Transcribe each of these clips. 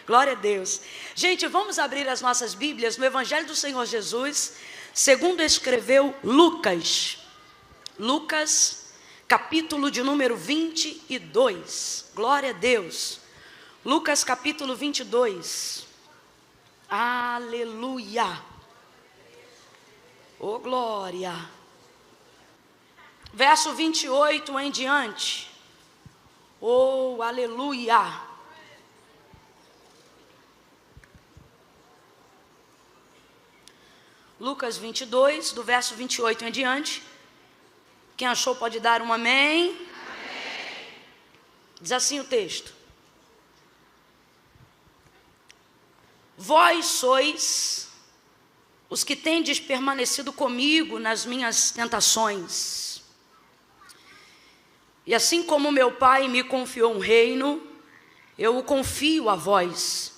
Glória a Deus. Gente, vamos abrir as nossas Bíblias no Evangelho do Senhor Jesus, segundo escreveu Lucas. Lucas, capítulo de número 22. Glória a Deus. Lucas, capítulo 22. Aleluia. Oh, glória. Verso 28 em diante. Oh, aleluia. Lucas 22, do verso 28 em diante. Quem achou pode dar um amém. Amém. Diz assim o texto: Vós sois os que tendes permanecido comigo nas minhas tentações. E assim como meu Pai me confiou um reino, eu o confio a vós,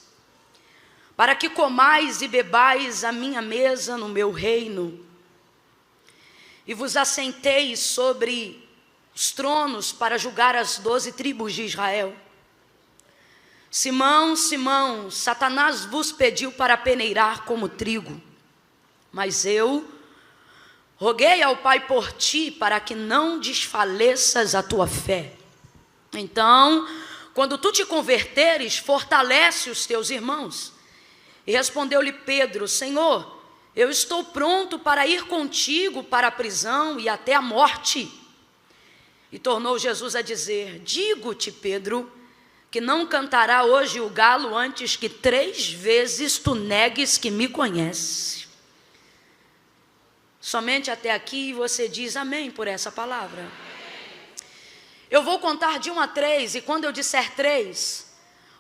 para que comais e bebais a minha mesa no meu reino, e vos assenteis sobre os tronos para julgar as 12 tribos de Israel. Simão, Simão, Satanás vos pediu para peneirar como trigo, mas eu roguei ao Pai por ti, para que não desfaleças a tua fé. Então, quando tu te converteres, fortalece os teus irmãos. E respondeu-lhe Pedro: Senhor, eu estou pronto para ir contigo para a prisão e até a morte. E tornou Jesus a dizer: Digo-te, Pedro, que não cantará hoje o galo antes que 3 vezes tu negues que me conheces. Somente até aqui você diz amém por essa palavra. Eu vou contar de 1 a 3, e quando eu disser 3,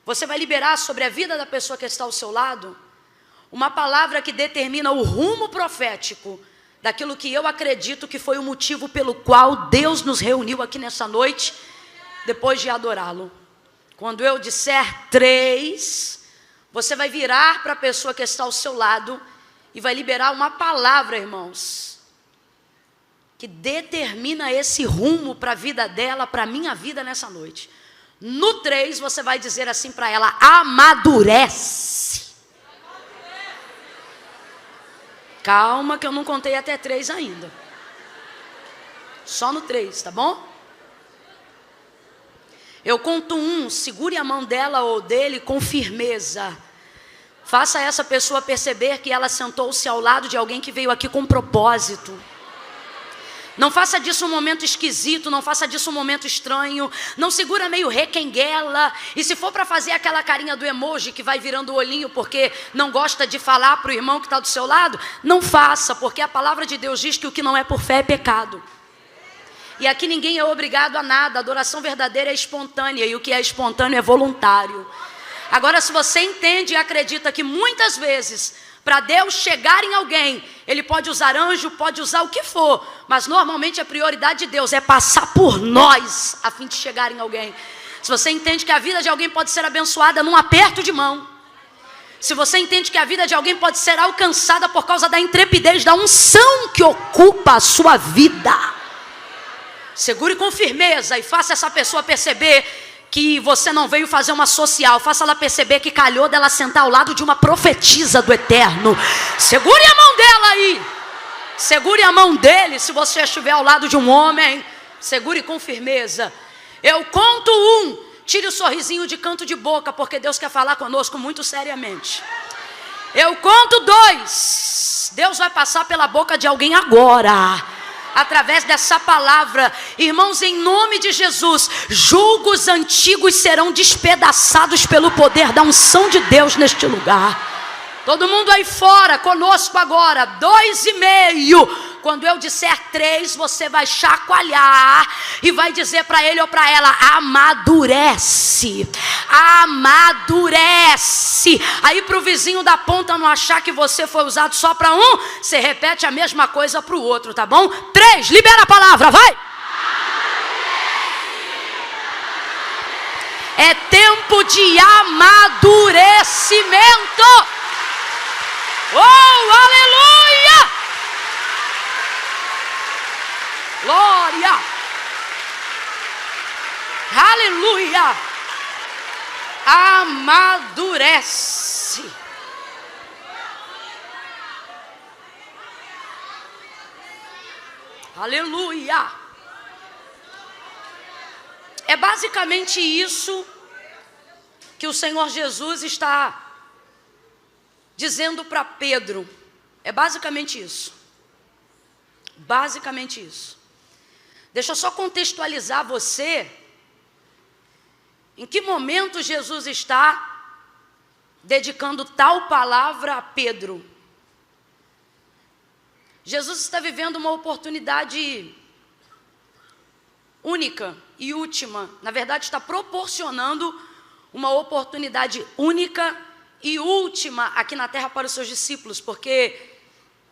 você vai liberar sobre a vida da pessoa que está ao seu lado uma palavra que determina o rumo profético daquilo que eu acredito que foi o motivo pelo qual Deus nos reuniu aqui nessa noite, depois de adorá-lo. Quando eu disser 3, você vai virar para a pessoa que está ao seu lado e vai liberar uma palavra, irmãos, que determina esse rumo para a vida dela, para a minha vida nessa noite. No 3, você vai dizer assim para ela: amadurece. Calma que eu não contei até 3 ainda. Só no 3, tá bom? Eu conto 1, segure a mão dela ou dele com firmeza. Faça essa pessoa perceber que ela sentou-se ao lado de alguém que veio aqui com propósito. Não faça disso um momento esquisito, não faça disso um momento estranho. Não segura meio requenguela. E se for para fazer aquela carinha do emoji que vai virando o olhinho porque não gosta de falar para o irmão que está do seu lado, não faça, porque a palavra de Deus diz que o que não é por fé é pecado. E aqui ninguém é obrigado a nada. A adoração verdadeira é espontânea, e o que é espontâneo é voluntário. Agora, se você entende e acredita que muitas vezes, para Deus chegar em alguém, Ele pode usar anjo, pode usar o que for, mas normalmente a prioridade de Deus é passar por nós, a fim de chegar em alguém. Se você entende que a vida de alguém pode ser abençoada num aperto de mão, se você entende que a vida de alguém pode ser alcançada por causa da intrepidez, da unção que ocupa a sua vida, segure com firmeza e faça essa pessoa perceber que você não veio fazer uma social. Faça ela perceber que calhou dela sentar ao lado de uma profetisa do eterno. Segure a mão dela aí. Segure a mão dele. Se você estiver ao lado de um homem, segure com firmeza. Eu conto 1. Tire o sorrisinho de canto de boca, porque Deus quer falar conosco muito seriamente. Eu conto 2. Deus vai passar pela boca de alguém agora, através dessa palavra. Irmãos, em nome de Jesus, julgos antigos serão despedaçados pelo poder da unção de Deus neste lugar. Todo mundo aí fora, conosco agora, 2,5. Quando eu disser 3, você vai chacoalhar e vai dizer para ele ou para ela: amadurece, amadurece. Aí para o vizinho da ponta não achar que você foi usado só para um, você repete a mesma coisa para o outro, tá bom? 3, libera a palavra, vai. É tempo de amadurecimento. Oh, aleluia! Glória! Aleluia! amadurece. Aleluia. É basicamente isso que o Senhor Jesus está dizendo para Pedro. É basicamente isso. Basicamente isso. Deixa eu só contextualizar você. Em que momento Jesus está dedicando tal palavra a Pedro? Jesus está vivendo uma oportunidade única e última. Na verdade, está proporcionando uma oportunidade única e última aqui na terra para os seus discípulos, porque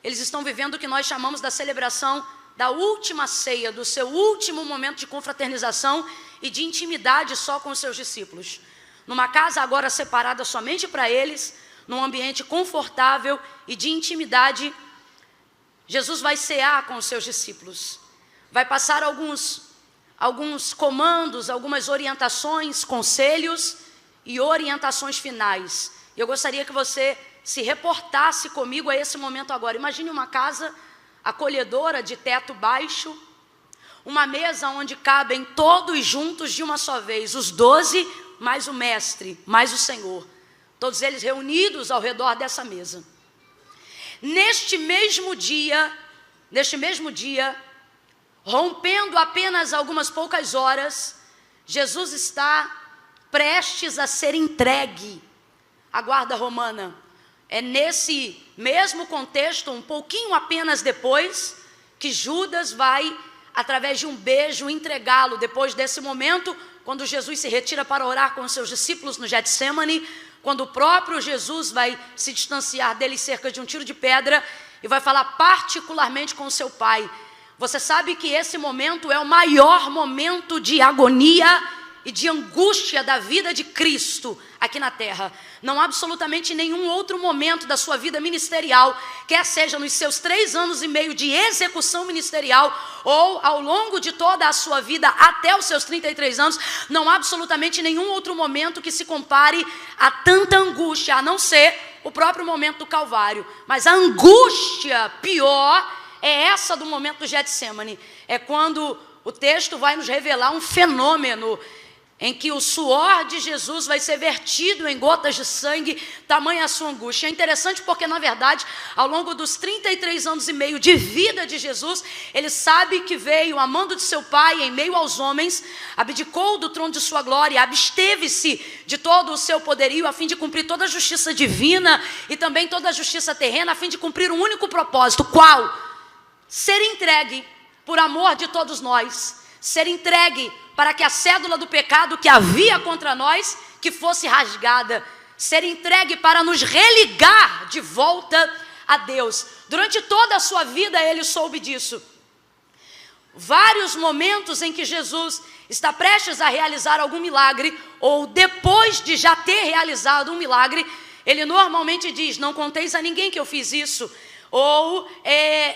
eles estão vivendo o que nós chamamos da celebração da última ceia, do seu último momento de confraternização e de intimidade só com os seus discípulos. Numa casa agora separada somente para eles, num ambiente confortável e de intimidade, Jesus vai cear com os seus discípulos. Vai passar alguns comandos, algumas orientações, conselhos e orientações finais. Eu gostaria que você se reportasse comigo a esse momento agora. Imagine uma casa acolhedora de teto baixo, uma mesa onde cabem todos juntos de uma só vez, os 12 mais o mestre, mais o Senhor, todos eles reunidos ao redor dessa mesa. Neste mesmo dia, rompendo apenas algumas poucas horas, Jesus está prestes a ser entregue à guarda romana. É nesse mesmo contexto, um pouquinho apenas depois, que Judas vai, através de um beijo, entregá-lo. Depois desse momento, quando Jesus se retira para orar com os seus discípulos no Getsemane, quando o próprio Jesus vai se distanciar deles cerca de um tiro de pedra e vai falar particularmente com o seu Pai. Você sabe que esse momento é o maior momento de agonia e de angústia da vida de Cristo aqui na terra. Não há absolutamente nenhum outro momento da sua vida ministerial, quer seja nos seus 3 anos e meio de execução ministerial ou ao longo de toda a sua vida até os seus 33 anos, não há absolutamente nenhum outro momento que se compare a tanta angústia, a não ser o próprio momento do Calvário. Mas a angústia pior é essa do momento do Getsemane. É quando o texto vai nos revelar um fenômeno em que o suor de Jesus vai ser vertido em gotas de sangue, tamanha a sua angústia. É interessante porque, na verdade, ao longo dos 33 anos e meio de vida de Jesus, ele sabe que veio amando de seu Pai em meio aos homens, abdicou do trono de sua glória, absteve-se de todo o seu poderio a fim de cumprir toda a justiça divina e também toda a justiça terrena, a fim de cumprir um único propósito. Qual? Ser entregue por amor de todos nós, ser entregue para que a cédula do pecado que havia contra nós, que fosse rasgada, ser entregue para nos religar de volta a Deus. Durante toda a sua vida ele soube disso. Vários momentos em que Jesus está prestes a realizar algum milagre, ou depois de já ter realizado um milagre, ele normalmente diz: não conteis a ninguém que eu fiz isso. Ou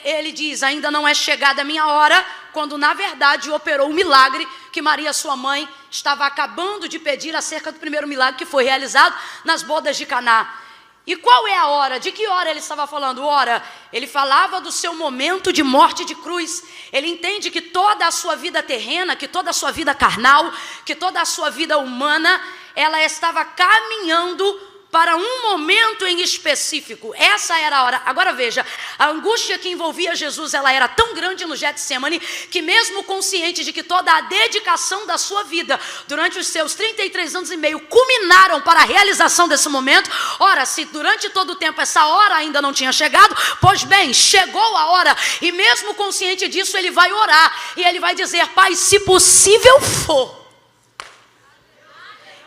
ele diz: ainda não é chegada a minha hora, quando na verdade operou o milagre que Maria, sua mãe, estava acabando de pedir acerca do primeiro milagre que foi realizado nas bodas de Caná. E qual é a hora? De que hora ele estava falando? Ora, ele falava do seu momento de morte de cruz. Ele entende que toda a sua vida terrena, que toda a sua vida carnal, que toda a sua vida humana, ela estava caminhando para um momento em específico. Essa era a hora. Agora veja, a angústia que envolvia Jesus, ela era tão grande no Getsemane, que mesmo consciente de que toda a dedicação da sua vida, durante os seus 33 anos e meio, culminaram para a realização desse momento. Ora, se durante todo o tempo essa hora ainda não tinha chegado, pois bem, chegou a hora, e mesmo consciente disso, ele vai orar, e ele vai dizer: Pai, se possível for.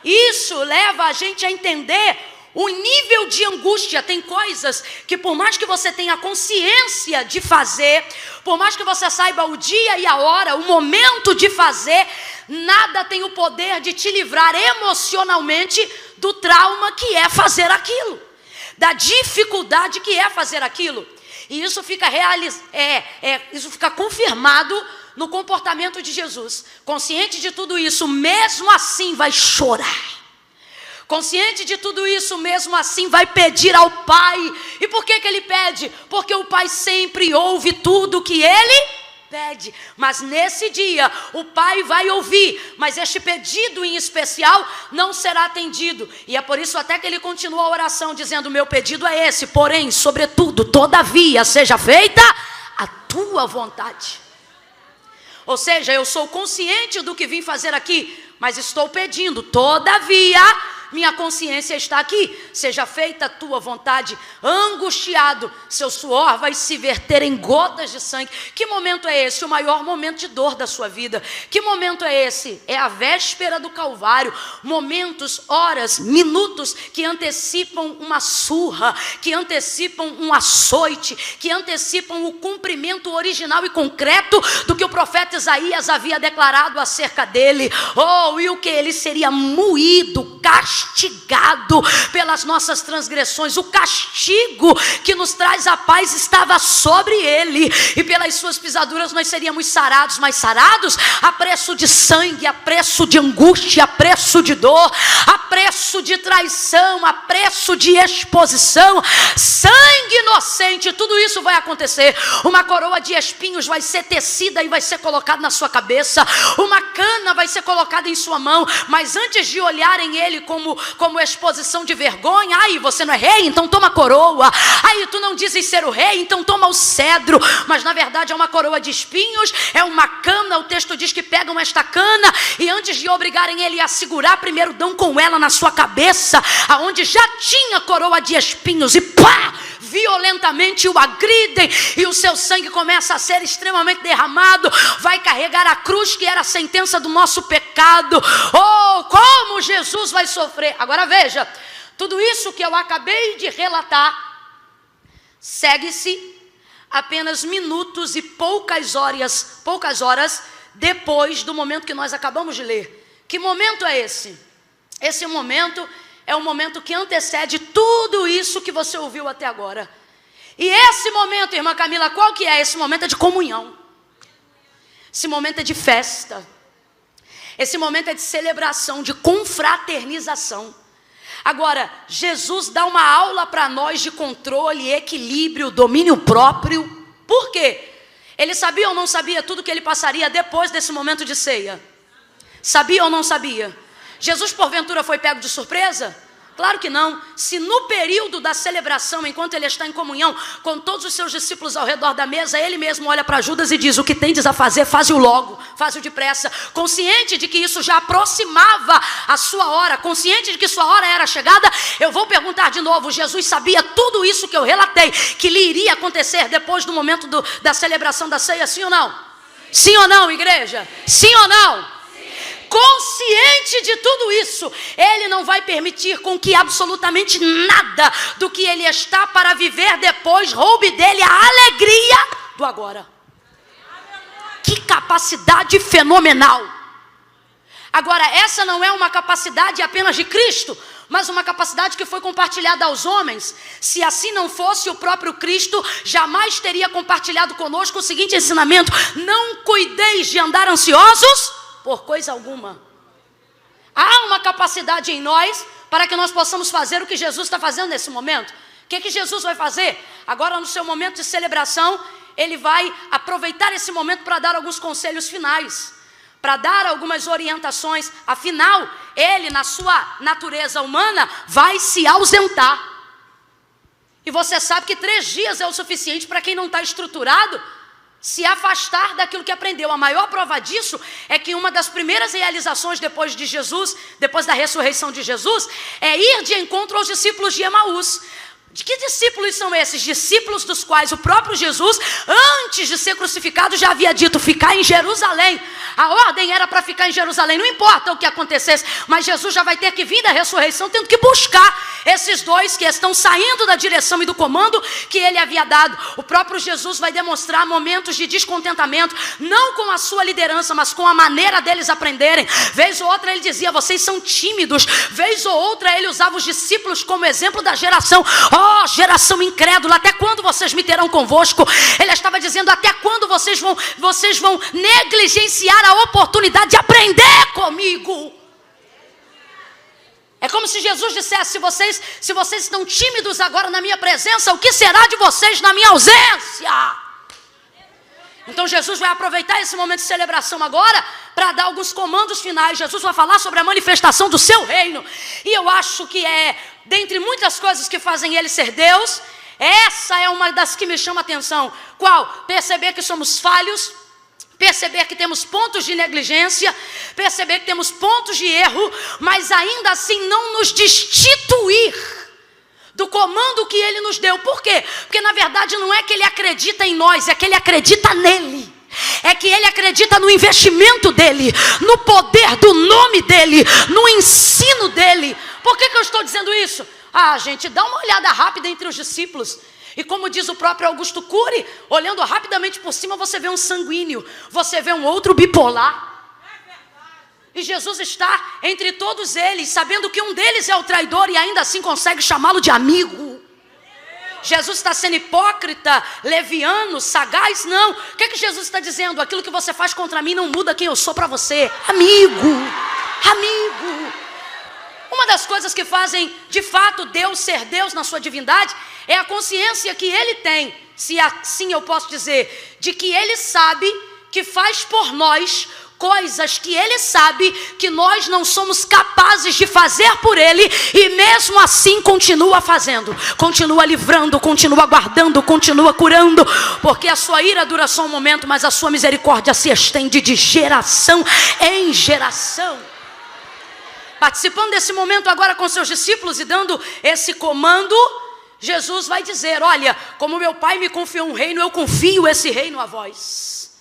Isso leva a gente a entender o nível de angústia. Tem coisas que, por mais que você tenha consciência de fazer, por mais que você saiba o dia e a hora, o momento de fazer, nada tem o poder de te livrar emocionalmente do trauma que é fazer aquilo, da dificuldade que é fazer aquilo. E isso fica isso fica confirmado no comportamento de Jesus. Consciente de tudo isso, mesmo assim vai chorar. Consciente de tudo isso, mesmo assim vai pedir ao Pai. E por que ele pede? Porque o Pai sempre ouve tudo que ele pede. Mas nesse dia o Pai vai ouvir, mas este pedido em especial não será atendido. E é por isso até que ele continua a oração dizendo: meu pedido é esse, porém, sobretudo, todavia, seja feita a tua vontade. Ou seja, eu sou consciente do que vim fazer aqui, mas estou pedindo, todavia, minha consciência está aqui, seja feita a tua vontade. Angustiado, seu suor vai se verter em gotas de sangue. Que momento é esse? O maior momento de dor da sua vida. Que momento é esse? É a véspera do Calvário. Momentos, horas, minutos que antecipam uma surra, que antecipam um açoite, que antecipam o cumprimento original e concreto do que o profeta Isaías havia declarado acerca dele. Oh, e o que? Ele seria moído, castigado pelas nossas transgressões. O castigo que nos traz a paz estava sobre ele, e pelas suas pisaduras nós seríamos sarados. Mas sarados a preço de sangue, a preço de angústia, a preço de dor, a preço de traição, a preço de exposição. Sangue inocente, tudo isso vai acontecer. Uma coroa de espinhos vai ser tecida e vai ser colocada na sua cabeça. Uma cana vai ser colocada em sua mão. Mas antes de olharem ele como exposição de vergonha: ai, você não é rei? Então toma a coroa. Ai, tu não dizes ser o rei? Então toma o cedro. Mas na verdade é uma coroa de espinhos, é uma cana. O texto diz que pegam esta cana e antes de obrigarem ele a segurar, primeiro dão com ela na sua cabeça, aonde já tinha coroa de espinhos, e pá! Violentamente o agridem, e o seu sangue começa a ser extremamente derramado. Vai carregar a cruz que era a sentença do nosso pecado. Oh, como Jesus vai sofrer. Agora veja, tudo isso que eu acabei de relatar segue-se apenas minutos e poucas horas depois do momento que nós acabamos de ler. Que momento é esse? Esse momento é o momento que antecede tudo isso que você ouviu até agora. E esse momento, irmã Camila, qual que é? Esse momento é de comunhão. Esse momento é de festa. Esse momento é de celebração, de confraternização. Agora, Jesus dá uma aula para nós de controle, equilíbrio, domínio próprio. Por quê? Ele sabia ou não sabia tudo que ele passaria depois desse momento de ceia? Sabia ou não sabia? Jesus porventura foi pego de surpresa? Claro que não. Se no período da celebração, enquanto ele está em comunhão com todos os seus discípulos ao redor da mesa, ele mesmo olha para Judas e diz: o que tendes a fazer, faze-o logo, faze-o depressa. Consciente de que isso já aproximava a sua hora, consciente de que sua hora era chegada. Eu vou perguntar de novo: Jesus sabia tudo isso que eu relatei que lhe iria acontecer depois do momento da celebração da ceia, sim ou não? Sim ou não, igreja? Sim ou não? Consciente de tudo isso, ele não vai permitir com que absolutamente nada do que ele está para viver depois roube dele a alegria do agora. Que capacidade fenomenal! Agora, essa não é uma capacidade apenas de Cristo, mas uma capacidade que foi compartilhada aos homens. Se assim não fosse, o próprio Cristo jamais teria compartilhado conosco o seguinte ensinamento: não cuideis de andar ansiosos por coisa alguma. Há uma capacidade em nós para que nós possamos fazer o que Jesus está fazendo nesse momento. O que Jesus vai fazer? Agora, no seu momento de celebração, ele vai aproveitar esse momento para dar alguns conselhos finais, para dar algumas orientações. Afinal, ele, na sua natureza humana, vai se ausentar. E você sabe que 3 dias é o suficiente para quem não está estruturado se afastar daquilo que aprendeu. A maior prova disso é que uma das primeiras realizações depois de Jesus, depois da ressurreição de Jesus, é ir de encontro aos discípulos de Emaús. De que discípulos são esses? Discípulos dos quais o próprio Jesus, antes de ser crucificado, já havia dito: ficar em Jerusalém. A ordem era para ficar em Jerusalém, não importa o que acontecesse, mas Jesus já vai ter que vir da ressurreição, tendo que buscar esses 2 que estão saindo da direção e do comando que ele havia dado. O próprio Jesus vai demonstrar momentos de descontentamento, não com a sua liderança, mas com a maneira deles aprenderem. Vez ou outra ele dizia: vocês são tímidos. Vez ou outra ele usava os discípulos como exemplo da geração. Oh, geração incrédula, até quando vocês me terão convosco? Ele estava dizendo: até quando vocês vão negligenciar a oportunidade de aprender comigo? É como se Jesus dissesse: se vocês estão tímidos agora na minha presença, o que será de vocês na minha ausência? Então Jesus vai aproveitar esse momento de celebração agora para dar alguns comandos finais. Jesus vai falar sobre a manifestação do seu reino. E eu acho que dentre muitas coisas que fazem ele ser Deus, essa é uma das que me chama a atenção. Qual? Perceber que somos falhos, perceber que temos pontos de negligência, perceber que temos pontos de erro, mas ainda assim não nos destituir do comando que ele nos deu. Por quê? Porque na verdade não é que ele acredita em nós, é que ele acredita nele. É que ele acredita no investimento dele, no poder do nome dele, no ensino dele. Por que eu estou dizendo isso? Gente, dá uma olhada rápida entre os discípulos. E como diz o próprio Augusto Cury, olhando rapidamente por cima, você vê um sanguíneo, você vê um outro bipolar. E Jesus está entre todos eles, sabendo que um deles é o traidor e ainda assim consegue chamá-lo de amigo. Jesus está sendo hipócrita, leviano, sagaz? Não. O que Jesus está dizendo? Aquilo que você faz contra mim não muda quem eu sou para você. Amigo, amigo. Uma das coisas que fazem de fato Deus ser Deus na sua divindade é a consciência que ele tem, se assim eu posso dizer, de que ele sabe que faz por nós coisas que ele sabe que nós não somos capazes de fazer por ele, e mesmo assim continua fazendo, continua livrando, continua guardando, continua curando, porque a sua ira dura só um momento, mas a sua misericórdia se estende de geração em geração. Participando desse momento agora com seus discípulos e dando esse comando, Jesus vai dizer: olha, como meu pai me confiou um reino, eu confio esse reino a vós.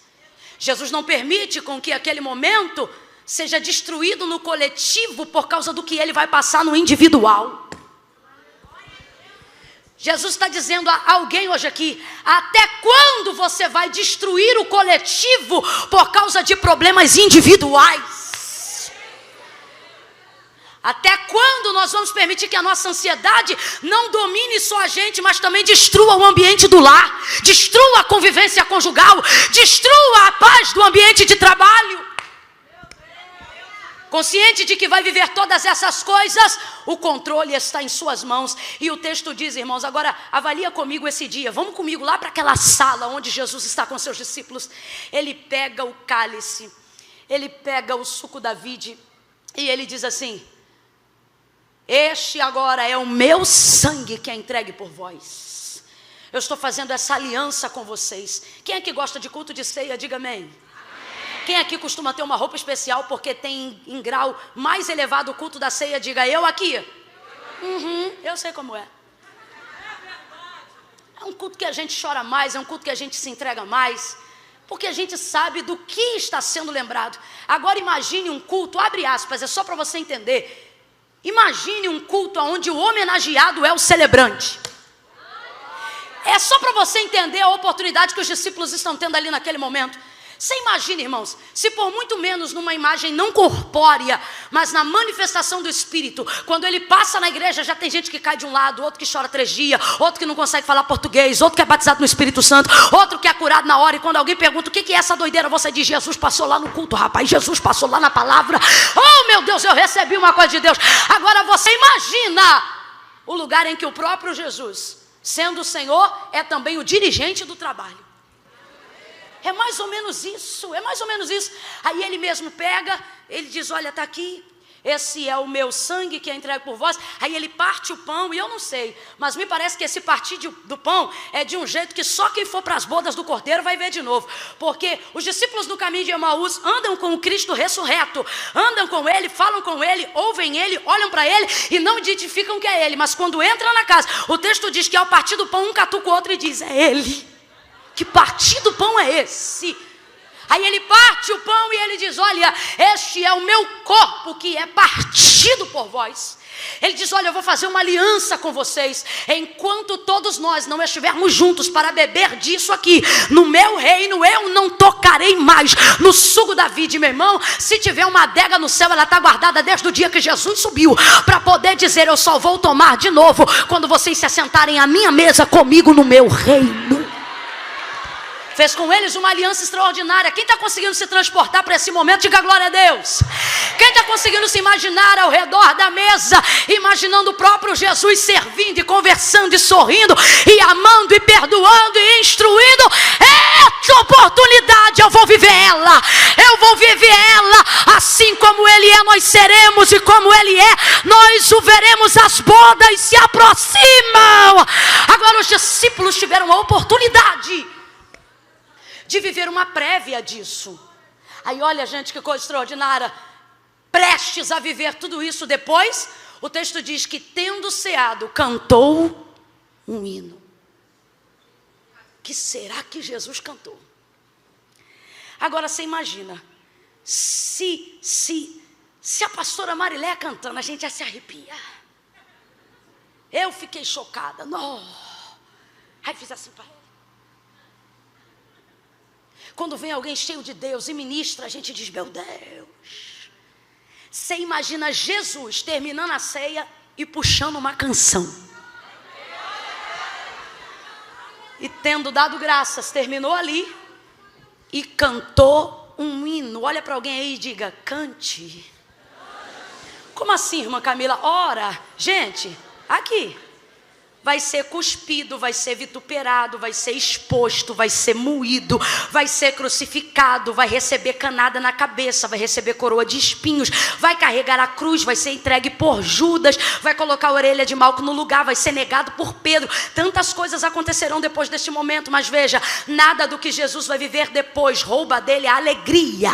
Jesus não permite com que aquele momento seja destruído no coletivo por causa do que ele vai passar no individual. Jesus está dizendo a alguém hoje aqui: até quando você vai destruir o coletivo por causa de problemas individuais? Até quando nós vamos permitir que a nossa ansiedade não domine só a gente, mas também destrua o ambiente do lar, destrua a convivência conjugal, destrua a paz do ambiente de trabalho? Consciente de que vai viver todas essas coisas, o controle está em suas mãos. E o texto diz, irmãos, agora avalia comigo esse dia. Vamos comigo lá para aquela sala onde Jesus está com seus discípulos. Ele pega o cálice, ele pega o suco da vide e ele diz assim: este agora é o meu sangue que é entregue por vós. Eu estou fazendo essa aliança com vocês. Quem aqui gosta de culto de ceia, diga amém. Amém. Quem aqui costuma ter uma roupa especial porque tem em grau mais elevado o culto da ceia, diga eu aqui. Eu sei como é. É um culto que a gente chora mais, é um culto que a gente se entrega mais, porque a gente sabe do que está sendo lembrado. Agora imagine um culto, abre aspas, é só para você entender. Imagine um culto onde o homenageado é o celebrante. É só para você entender a oportunidade que os discípulos estão tendo ali naquele momento. Você imagina, irmãos, se por muito menos numa imagem não corpórea, mas na manifestação do Espírito, quando ele passa na igreja, já tem gente que cai de um lado, outro que chora 3 dias, outro que não consegue falar português, outro que é batizado no Espírito Santo, outro que é curado na hora, e quando alguém pergunta o que é essa doideira, você diz: Jesus passou lá no culto, rapaz, Jesus passou lá na palavra. Oh meu Deus, eu recebi uma coisa de Deus. Agora você imagina o lugar em que o próprio Jesus, sendo o Senhor, é também o dirigente do trabalho. É mais ou menos isso, é mais ou menos isso. Aí ele mesmo pega, ele diz: olha, está aqui, esse é o meu sangue que é entregue por vós. Aí ele parte o pão, e eu não sei, mas me parece que esse partir do pão é de um jeito que só quem for para as bodas do Cordeiro vai ver de novo. Porque os discípulos no caminho de Emaús andam com o Cristo ressurreto, andam com ele, falam com ele, ouvem ele, olham para ele e não identificam que é ele. Mas quando entram na casa, o texto diz que ao partir do pão, um catuca o outro e diz: é ele. Que partir do pão é esse? Aí ele parte o pão e ele diz: olha, este é o meu corpo que é partido por vós. Ele diz: olha, eu vou fazer uma aliança com vocês. Enquanto todos nós não estivermos juntos para beber disso aqui, no meu reino, eu não tocarei mais no suco da vide. Meu irmão, se tiver uma adega no céu, ela está guardada desde o dia que Jesus subiu, para poder dizer: eu só vou tomar de novo quando vocês se assentarem à minha mesa comigo no meu reino. Fez com eles uma aliança extraordinária. Quem está conseguindo se transportar para esse momento, diga glória a Deus. Quem está conseguindo se imaginar ao redor da mesa, imaginando o próprio Jesus servindo e conversando e sorrindo e amando e perdoando e instruindo, essa oportunidade eu vou viver ela. Eu vou viver ela assim como Ele é, nós seremos, e como Ele é, nós o veremos. As bodas se aproximam. Agora os discípulos tiveram a oportunidade de viver uma prévia disso. Aí olha, gente, que coisa extraordinária. Prestes a viver tudo isso depois, o texto diz que, tendo ceado, cantou um hino. Que será que Jesus cantou? Agora você imagina, se a pastora Mariléia cantando, a gente já se arrepia. Eu fiquei chocada. Não. Aí fiz assim para ela. Quando vem alguém cheio de Deus e ministra, a gente diz, meu Deus. Você imagina Jesus terminando a ceia e puxando uma canção. E tendo dado graças, terminou ali e cantou um hino. Olha para alguém aí e diga, cante. Como assim, irmã Camila? Ora, gente, aqui. Vai ser cuspido, vai ser vituperado, vai ser exposto, vai ser moído, vai ser crucificado, vai receber canada na cabeça, vai receber coroa de espinhos, vai carregar a cruz, vai ser entregue por Judas, vai colocar a orelha de Malco no lugar, vai ser negado por Pedro. Tantas coisas acontecerão depois deste momento, mas veja, nada do que Jesus vai viver depois rouba dele a alegria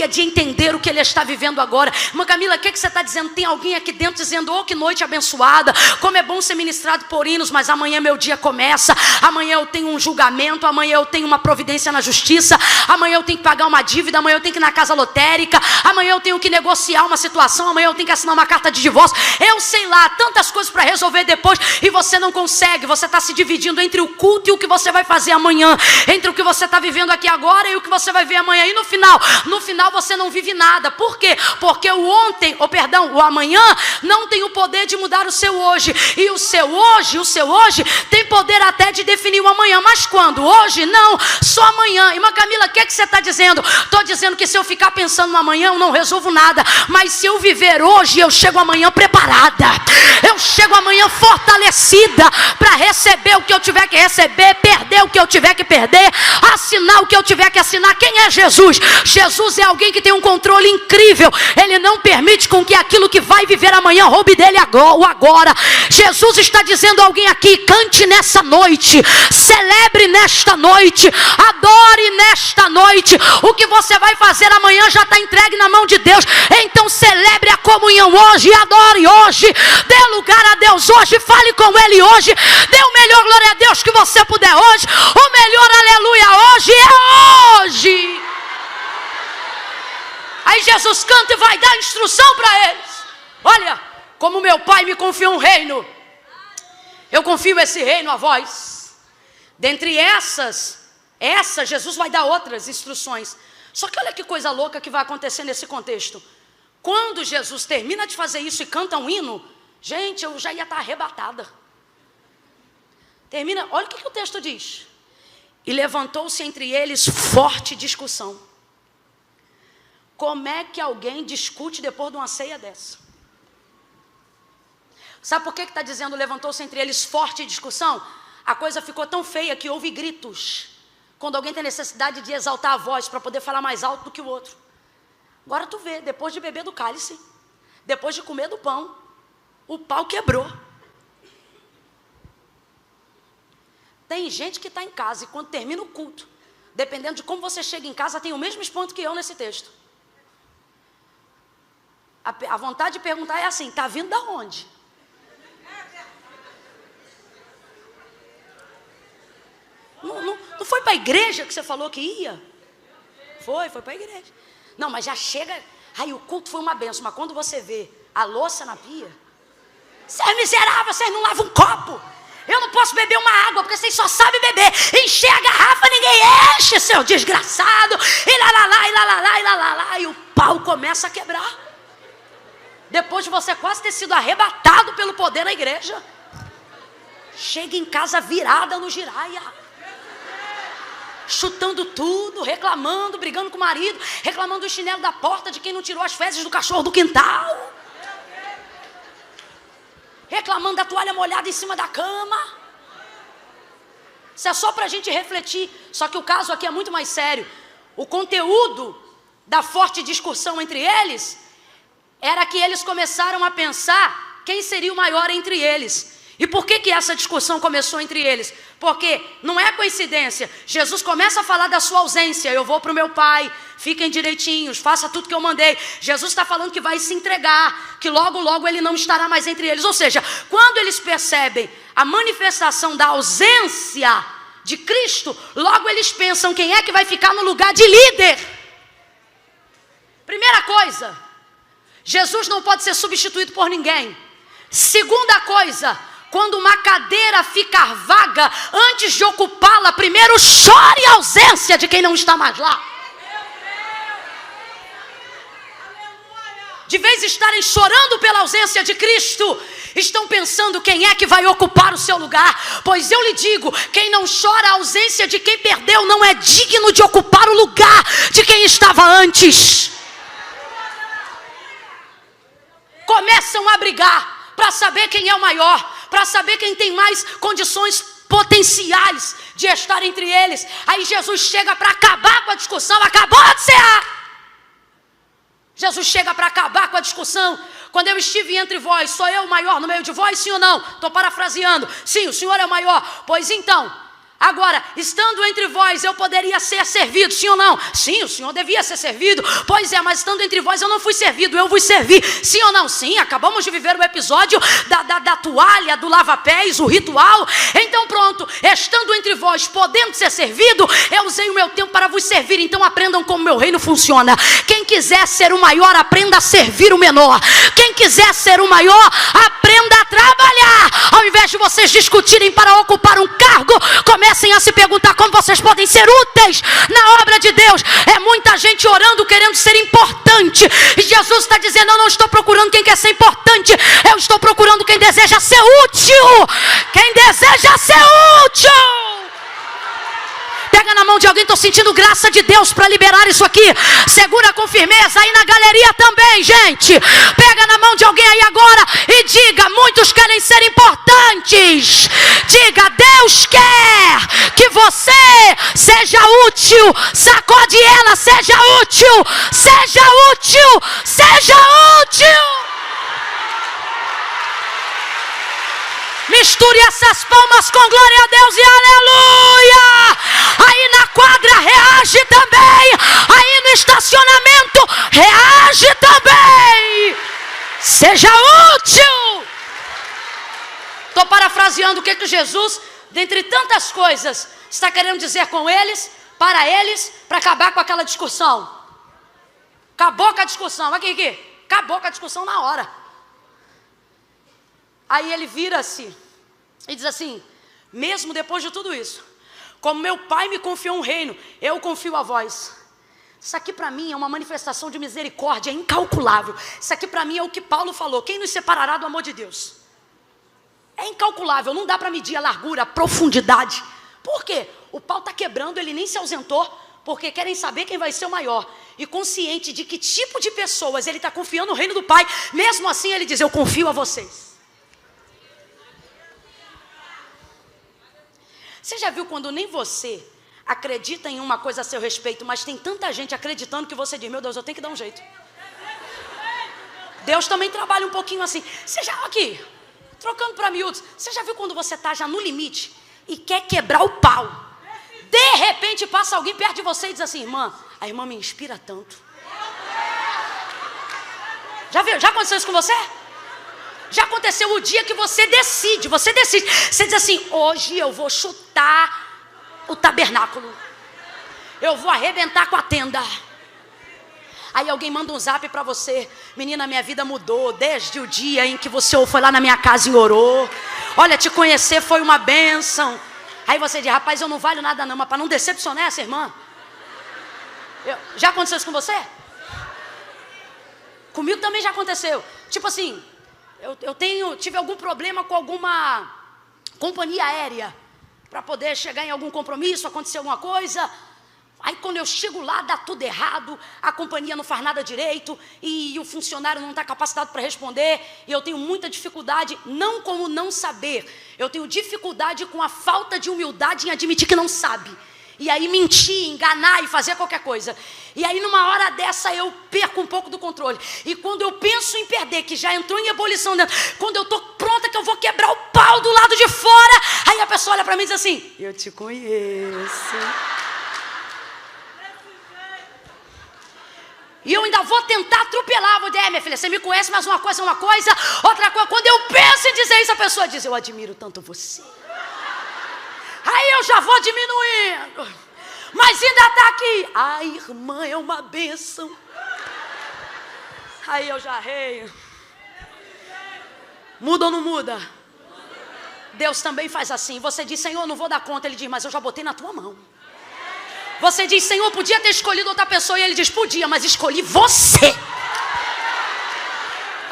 de entender o que ele está vivendo agora. Irmã Camila, o que você está dizendo? Tem alguém aqui dentro dizendo, oh, que noite abençoada, como é bom ser ministrado por hinos, mas amanhã meu dia começa, amanhã eu tenho um julgamento, amanhã eu tenho uma providência na justiça, amanhã eu tenho que pagar uma dívida, amanhã eu tenho que ir na casa lotérica, amanhã eu tenho que negociar uma situação, amanhã eu tenho que assinar uma carta de divórcio, eu sei lá, tantas coisas para resolver depois, e você não consegue. Você está se dividindo entre o culto e o que você vai fazer amanhã, entre o que você está vivendo aqui agora e o que você vai ver amanhã, e no final você não vive nada. Por quê? Porque o amanhã não tem o poder de mudar o seu hoje, e o seu hoje tem poder até de definir o amanhã, mas quando? Hoje não, só amanhã. Irmã Camila, o que você está dizendo? Estou dizendo que se eu ficar pensando no amanhã, eu não resolvo nada, mas se eu viver hoje, eu chego amanhã preparada, eu chego amanhã fortalecida, para receber o que eu tiver que receber, perder o que eu tiver que perder, assinar o que eu tiver que assinar. Quem é Jesus? Jesus é alguém que tem um controle incrível, ele não permite com que aquilo que vai viver amanhã roube dele agora. Jesus está dizendo a alguém aqui, cante nessa noite, celebre nesta noite, adore nesta noite. O que você vai fazer amanhã já está entregue na mão de Deus, então celebre a comunhão hoje, adore hoje, dê lugar a Deus hoje, fale com Ele hoje, dê o melhor glória a Deus que você puder hoje, o melhor aleluia hoje é hoje. Aí Jesus canta e vai dar instrução para eles. Olha, como meu pai me confiou um reino, eu confio esse reino a vós. Dentre essas Jesus vai dar outras instruções. Só que olha que coisa louca que vai acontecer nesse contexto. Quando Jesus termina de fazer isso e canta um hino, gente, eu já ia estar arrebatada. Termina, olha o que o texto diz. E levantou-se entre eles forte discussão. Como é que alguém discute depois de uma ceia dessa? Sabe por que está dizendo levantou-se entre eles forte discussão? A coisa ficou tão feia que houve gritos. Quando alguém tem necessidade de exaltar a voz para poder falar mais alto do que o outro. Agora tu vê, depois de beber do cálice, depois de comer do pão, o pau quebrou. Tem gente que está em casa e quando termina o culto, dependendo de como você chega em casa, tem o mesmo ponto que eu nesse texto. A vontade de perguntar é assim, está vindo da onde? Não foi para a igreja que você falou que ia? Foi para a igreja. Não, mas já chega. Aí o culto foi uma benção, mas quando você vê a louça na pia, você é miserável, vocês não lavam um copo. Eu não posso beber uma água, porque vocês só sabem beber. Encher a garrafa, ninguém enche, seu desgraçado. E lá, lá, lá, e lá, lá, lá, e lá, lá, lá. E o pau começa a quebrar. Depois de você quase ter sido arrebatado pelo poder na igreja, chega em casa virada no giraia. chutando tudo, reclamando, brigando com o marido, reclamando do chinelo da porta de quem não tirou as fezes do cachorro do quintal, reclamando da toalha molhada em cima da cama. Isso é só para a gente refletir. Só que o caso aqui é muito mais sério. O conteúdo da forte discussão entre eles era que eles começaram a pensar quem seria o maior entre eles. E por que essa discussão começou entre eles? Porque não é coincidência. Jesus começa a falar da sua ausência. Eu vou para o meu Pai, fiquem direitinhos, faça tudo que eu mandei. Jesus está falando que vai se entregar, que logo, logo ele não estará mais entre eles. Ou seja, quando eles percebem a manifestação da ausência de Cristo, logo eles pensam quem é que vai ficar no lugar de líder. Primeira coisa, Jesus não pode ser substituído por ninguém. Segunda coisa, quando uma cadeira ficar vaga, antes de ocupá-la, primeiro chore a ausência de quem não está mais lá. De vez em estarem chorando pela ausência de Cristo, estão pensando quem é que vai ocupar o seu lugar. Pois eu lhe digo, quem não chora a ausência de quem perdeu, não é digno de ocupar o lugar de quem estava antes. Começam a brigar para saber quem é o maior, para saber quem tem mais condições potenciais de estar entre eles. Aí Jesus chega para acabar com a discussão. Acabou de ser. Jesus chega para acabar com a discussão. Quando eu estive entre vós, sou eu o maior no meio de vós, sim ou não? Estou parafraseando. Sim, o Senhor é o maior. Pois então, agora, estando entre vós, eu poderia ser servido, sim ou não? Sim, o Senhor devia ser servido. Pois é, mas estando entre vós, eu não fui servido, eu vos servi. Sim ou não? Sim, acabamos de viver o episódio da toalha, do lava-pés, o ritual. Então pronto, estando entre vós, podendo ser servido, eu usei o meu tempo para vos servir. Então aprendam como meu reino funciona. Quem quiser ser o maior, aprenda a servir o menor. Quem quiser ser o maior, aprenda a trabalhar. Ao invés de vocês discutirem para ocupar um cargo, comecem a se perguntar como vocês podem ser úteis na obra de Deus. É muita gente orando querendo ser importante, e Jesus está dizendo: eu não estou procurando quem quer ser importante, eu estou procurando quem deseja ser útil. Quem deseja ser útil. Pega na mão de alguém, estou sentindo graça de Deus para liberar isso aqui. Segura com firmeza aí na galeria também, gente. Pega na mão de alguém aí agora e diga: muitos querem ser importantes. Diga: Deus quer que você seja útil. Sacode ela, seja útil. Seja útil. Seja útil. Misture essas palmas com glória a Deus e aleluia. Aí na quadra reage também. Aí no estacionamento reage também. Seja útil. Estou parafraseando o que Jesus, dentre tantas coisas, está querendo dizer com eles, para acabar com aquela discussão. Acabou com a discussão. Aqui. Acabou com a discussão na hora. Aí ele vira-se e diz assim: mesmo depois de tudo isso, como meu Pai me confiou um reino, eu confio a vós. Isso aqui para mim é uma manifestação de misericórdia incalculável. Isso aqui para mim é o que Paulo falou: quem nos separará do amor de Deus? É incalculável, não dá para medir a largura, a profundidade. Por quê? O pau está quebrando, ele nem se ausentou, porque querem saber quem vai ser o maior. E consciente de que tipo de pessoas ele está confiando no reino do Pai, mesmo assim ele diz: eu confio a vocês. Você já viu quando nem você acredita em uma coisa a seu respeito, mas tem tanta gente acreditando que você diz: meu Deus, eu tenho que dar um jeito. Deus também trabalha um pouquinho assim. Você já, aqui, trocando para miúdos, você já viu quando você está já no limite e quer quebrar o pau? De repente passa alguém perto de você e diz assim: irmã, a irmã me inspira tanto. Já viu? Já aconteceu isso com você? Já aconteceu o dia que você decide. Você diz assim: hoje eu vou chutar o tabernáculo. Eu vou arrebentar com a tenda. Aí alguém manda um zap para você: menina, minha vida mudou desde o dia em que você foi lá na minha casa e orou. Olha, te conhecer foi uma bênção. Aí você diz: rapaz, eu não valho nada não, mas para não decepcionar essa irmã. Já aconteceu isso com você? Comigo também já aconteceu. Tipo assim, eu tive algum problema com alguma companhia aérea. para poder chegar em algum compromisso, acontecer alguma coisa. Aí quando eu chego lá, dá tudo errado, a companhia não faz nada direito, e o funcionário não está capacitado para responder, e eu tenho muita dificuldade, não com o não saber, eu tenho dificuldade com a falta de humildade em admitir que não sabe. E aí mentir, enganar e fazer qualquer coisa. E aí numa hora dessa eu perco um pouco do controle. E quando eu penso em perder, que já entrou em ebulição dentro, quando eu estou pronta que eu vou quebrar o pau do lado de fora, aí a pessoa olha para mim e diz assim: eu te conheço. E eu ainda vou tentar atropelar. Vou dizer: minha filha, você me conhece, mas uma coisa é uma coisa, outra coisa. Quando eu penso em dizer isso, a pessoa diz: eu admiro tanto você. Aí eu já vou diminuindo. Mas ainda está aqui: a irmã é uma bênção. Aí eu já reio. Muda ou não muda? Deus também faz assim. Você diz: Senhor, não vou dar conta. Ele diz: mas eu já botei na tua mão. Você diz: Senhor, podia ter escolhido outra pessoa. E ele diz: podia, mas escolhi você.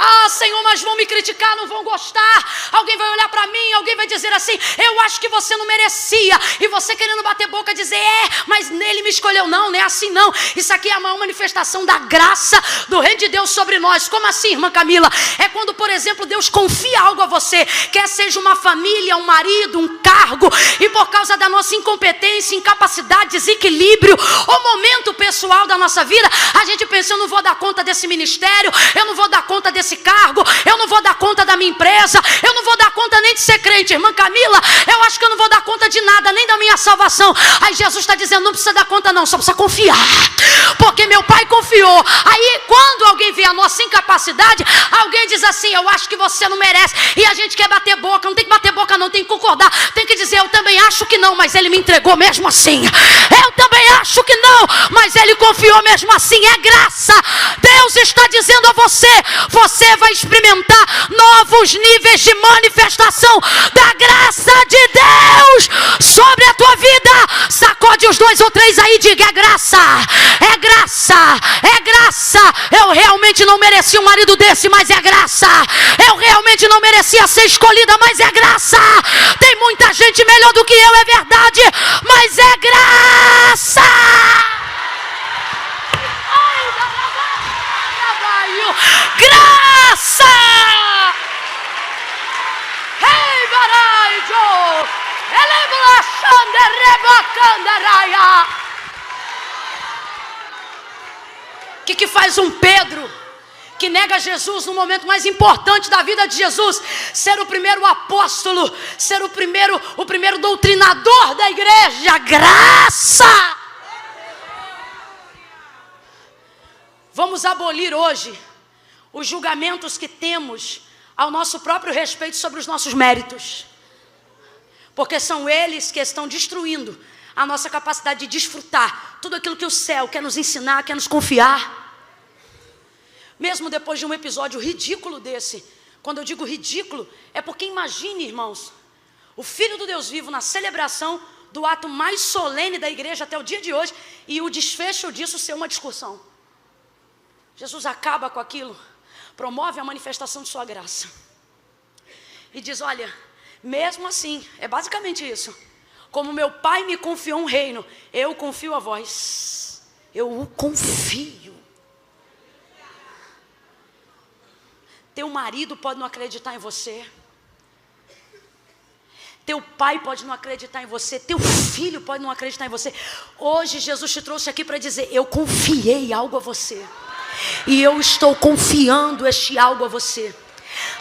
Ah, Senhor, mas vão me criticar, não vão gostar. Alguém vai olhar para mim, alguém vai dizer assim: eu acho que você não merecia. E você querendo bater boca, dizer: mas nele me escolheu. Não, não é assim não. Isso aqui é a maior manifestação da graça do reino de Deus sobre nós. Como assim, irmã Camila? É quando, por exemplo, Deus confia algo a você, quer seja uma família, um marido, um cargo, e por causa da nossa incompetência, incapacidade, desequilíbrio, o momento pessoal da nossa vida, a gente pensa: eu não vou dar conta desse ministério, eu não vou dar conta desse cargo, eu não vou dar conta da minha empresa, eu não vou dar conta nem de ser crente. Irmã Camila, eu acho que eu não vou dar conta de nada, nem da minha salvação. Aí Jesus está dizendo: não precisa dar conta não, só precisa confiar, porque meu pai confiou. Aí quando alguém vê a nossa incapacidade, alguém diz assim: eu acho que você não merece, e a gente quer bater boca. Não tem que bater boca não, tem que concordar, tem que dizer: eu também acho que não, mas ele me entregou mesmo assim. Eu também acho que não, mas ele confiou mesmo assim. É graça. Deus está dizendo a você: você vai experimentar novos níveis de manifestação da graça de Deus sobre a tua vida. Sacode os 2 ou 3 aí e diga: é graça, é graça, é graça. Eu realmente não merecia um marido desse, mas é graça. Eu realmente não merecia ser escolhida, mas é graça. Tem muita gente melhor do que eu, é verdade, mas é graça. Graça! Hey, baraijo! Elebla xanderebacandaraia! O que faz um Pedro que nega Jesus no momento mais importante da vida de Jesus, ser o primeiro apóstolo, ser o primeiro doutrinador da igreja? Graça! Vamos abolir hoje os julgamentos que temos ao nosso próprio respeito sobre os nossos méritos, porque são eles que estão destruindo a nossa capacidade de desfrutar tudo aquilo que o céu quer nos ensinar, quer nos confiar. Mesmo depois de um episódio ridículo desse, quando eu digo ridículo, é porque imagine, irmãos, o Filho do Deus vivo na celebração do ato mais solene da igreja até o dia de hoje, e o desfecho disso ser uma discussão. Jesus acaba com aquilo, promove a manifestação de sua graça e diz: olha, mesmo assim, é basicamente isso: como meu pai me confiou um reino, eu confio a vós. Eu o confio. Teu marido pode não acreditar em você, teu pai pode não acreditar em você, teu filho pode não acreditar em você. Hoje Jesus te trouxe aqui para dizer: eu confiei algo a você, e eu estou confiando este algo a você.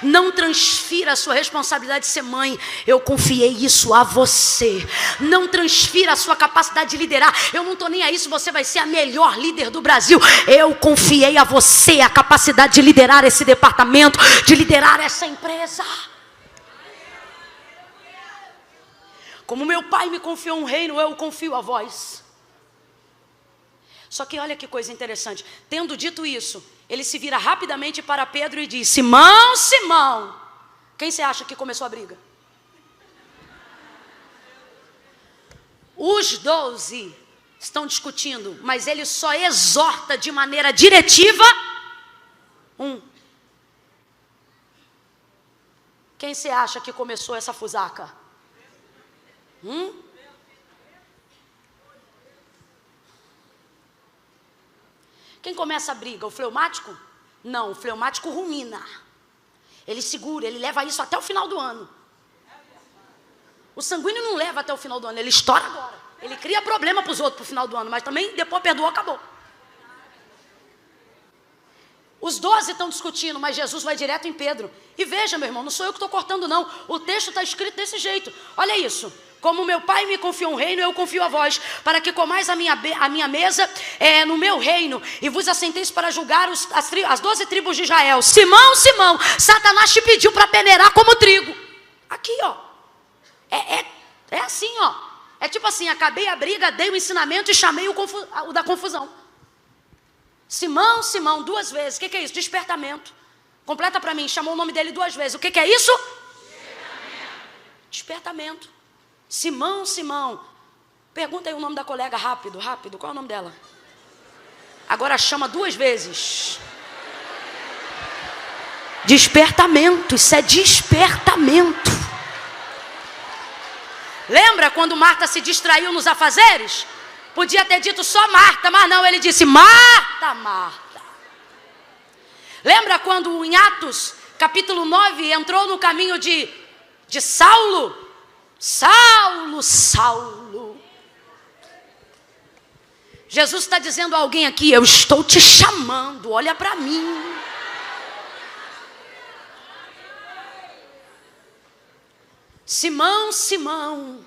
Não transfira a sua responsabilidade de ser mãe. Eu confiei isso a você. Não transfira a sua capacidade de liderar. Eu não estou nem aí se você vai ser a melhor líder do Brasil. Eu confiei a você a capacidade de liderar esse departamento, de liderar essa empresa. Como meu pai me confiou um reino, eu confio a vós. Só que olha que coisa interessante. Tendo dito isso, ele se vira rapidamente para Pedro e diz: Simão, Simão, quem você acha que começou a briga? Os 12 estão discutindo, mas ele só exorta de maneira diretiva um. Quem você acha que começou essa fusaca? Quem começa a briga? O fleumático? Não, o fleumático rumina. Ele segura, ele leva isso até o final do ano. O sanguíneo não leva até o final do ano, ele estoura agora. Ele cria problema para os outros para o final do ano, mas também depois perdoou, acabou. Os 12 estão discutindo, mas Jesus vai direto em Pedro. E veja, meu irmão, não sou eu que estou cortando, não. O texto está escrito desse jeito. Olha isso. Como meu pai me confiou um reino, eu confio a vós, para que comais a minha mesa no meu reino, e vos assenteis para julgar as 12 tribos de Israel. Simão, Simão, Satanás te pediu para peneirar como trigo. Aqui, ó. É assim, ó. É tipo assim, acabei a briga, dei o ensinamento e chamei o da confusão. Simão, Simão, 2 vezes. O que é isso? Despertamento. Completa para mim, chamou o nome dele 2 vezes. O que é isso? Despertamento. Simão, Simão. Pergunta aí o nome da colega, rápido. Qual é o nome dela? Agora chama 2 vezes. Despertamento, isso é despertamento. Lembra quando Marta se distraiu nos afazeres? Podia ter dito só Marta, mas não, ele disse Marta, Marta. Lembra quando em Atos, capítulo 9, entrou no caminho de Saulo? Saulo, Saulo. Jesus está dizendo a alguém aqui, eu estou te chamando, olha para mim. Simão, Simão.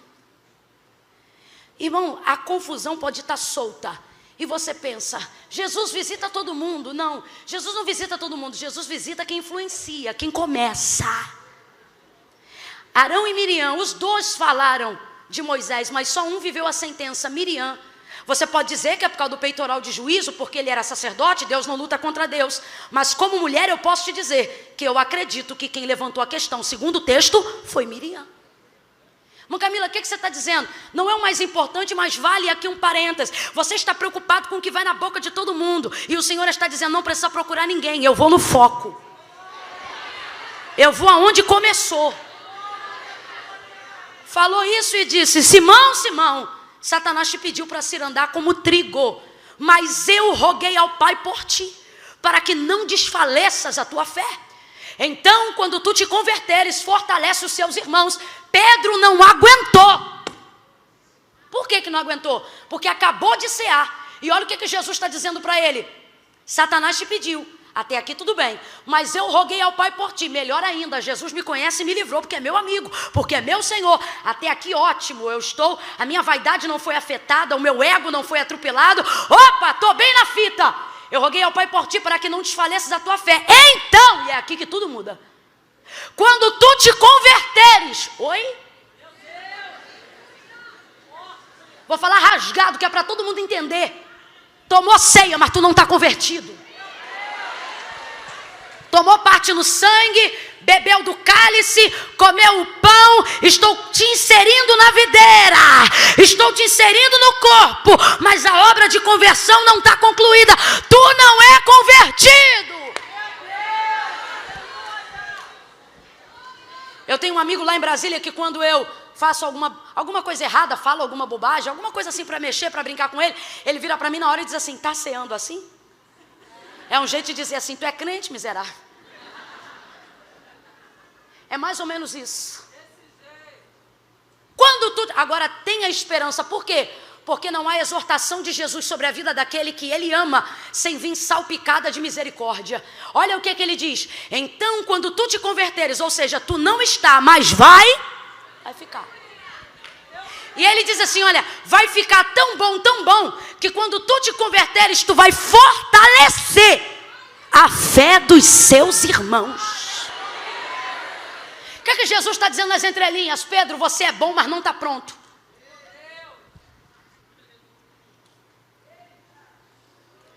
Irmão, a confusão pode estar solta. E você pensa, Jesus visita todo mundo. Não, Jesus não visita todo mundo. Jesus visita quem influencia, quem começa. Arão e Miriam, os 2 falaram de Moisés, mas só um viveu a sentença, Miriam. Você pode dizer que é por causa do peitoral de juízo, porque ele era sacerdote, Deus não luta contra Deus. Mas como mulher eu posso te dizer que eu acredito que quem levantou a questão, segundo o texto, foi Miriam. Irmã Camila, o que você está dizendo? Não é o mais importante, mas vale aqui um parênteses. Você está preocupado com o que vai na boca de todo mundo. E o Senhor está dizendo, não precisa procurar ninguém. Eu vou no foco. Eu vou aonde começou. Falou isso e disse, Simão, Simão, Satanás te pediu para se andar como trigo. Mas eu roguei ao Pai por ti, para que não desfaleças a tua fé. Então, quando tu te converteres, fortalece os seus irmãos. Pedro não aguentou. Por que não aguentou? Porque acabou de cear. E olha o que Jesus está dizendo para ele. Satanás te pediu. Até aqui tudo bem. Mas eu roguei ao Pai por ti. Melhor ainda, Jesus me conhece e me livrou, porque é meu amigo, porque é meu Senhor. Até aqui ótimo, a minha vaidade não foi afetada, o meu ego não foi atropelado. Opa, estou bem na fita. Eu roguei ao Pai por ti para que não desfaleças a tua fé. Então, e é aqui que tudo muda. Quando tu te converteres, oi? Vou falar rasgado, que é para todo mundo entender. Tomou ceia, mas tu não está convertido. Tomou parte no sangue, bebeu do cálice, comeu o pão, estou te inserindo na videira, estou te inserindo no corpo, mas a obra de conversão não está concluída. Tu não é convertido. Eu tenho um amigo lá em Brasília que quando eu faço alguma coisa errada, falo alguma bobagem, alguma coisa assim para mexer, para brincar com ele, ele vira para mim na hora e diz assim, tá ceando assim? É um jeito de dizer assim, tu é crente, miserável. É mais ou menos isso. Agora tenha esperança, por quê? Porque não há exortação de Jesus sobre a vida daquele que ele ama, sem vir salpicada de misericórdia. Olha o que ele diz. Então, quando tu te converteres, ou seja, tu não está, mas vai ficar. E ele diz assim, olha, vai ficar tão bom, que quando tu te converteres, tu vai fortalecer a fé dos seus irmãos. O que Jesus está dizendo nas entrelinhas? Pedro, você é bom, mas não está pronto.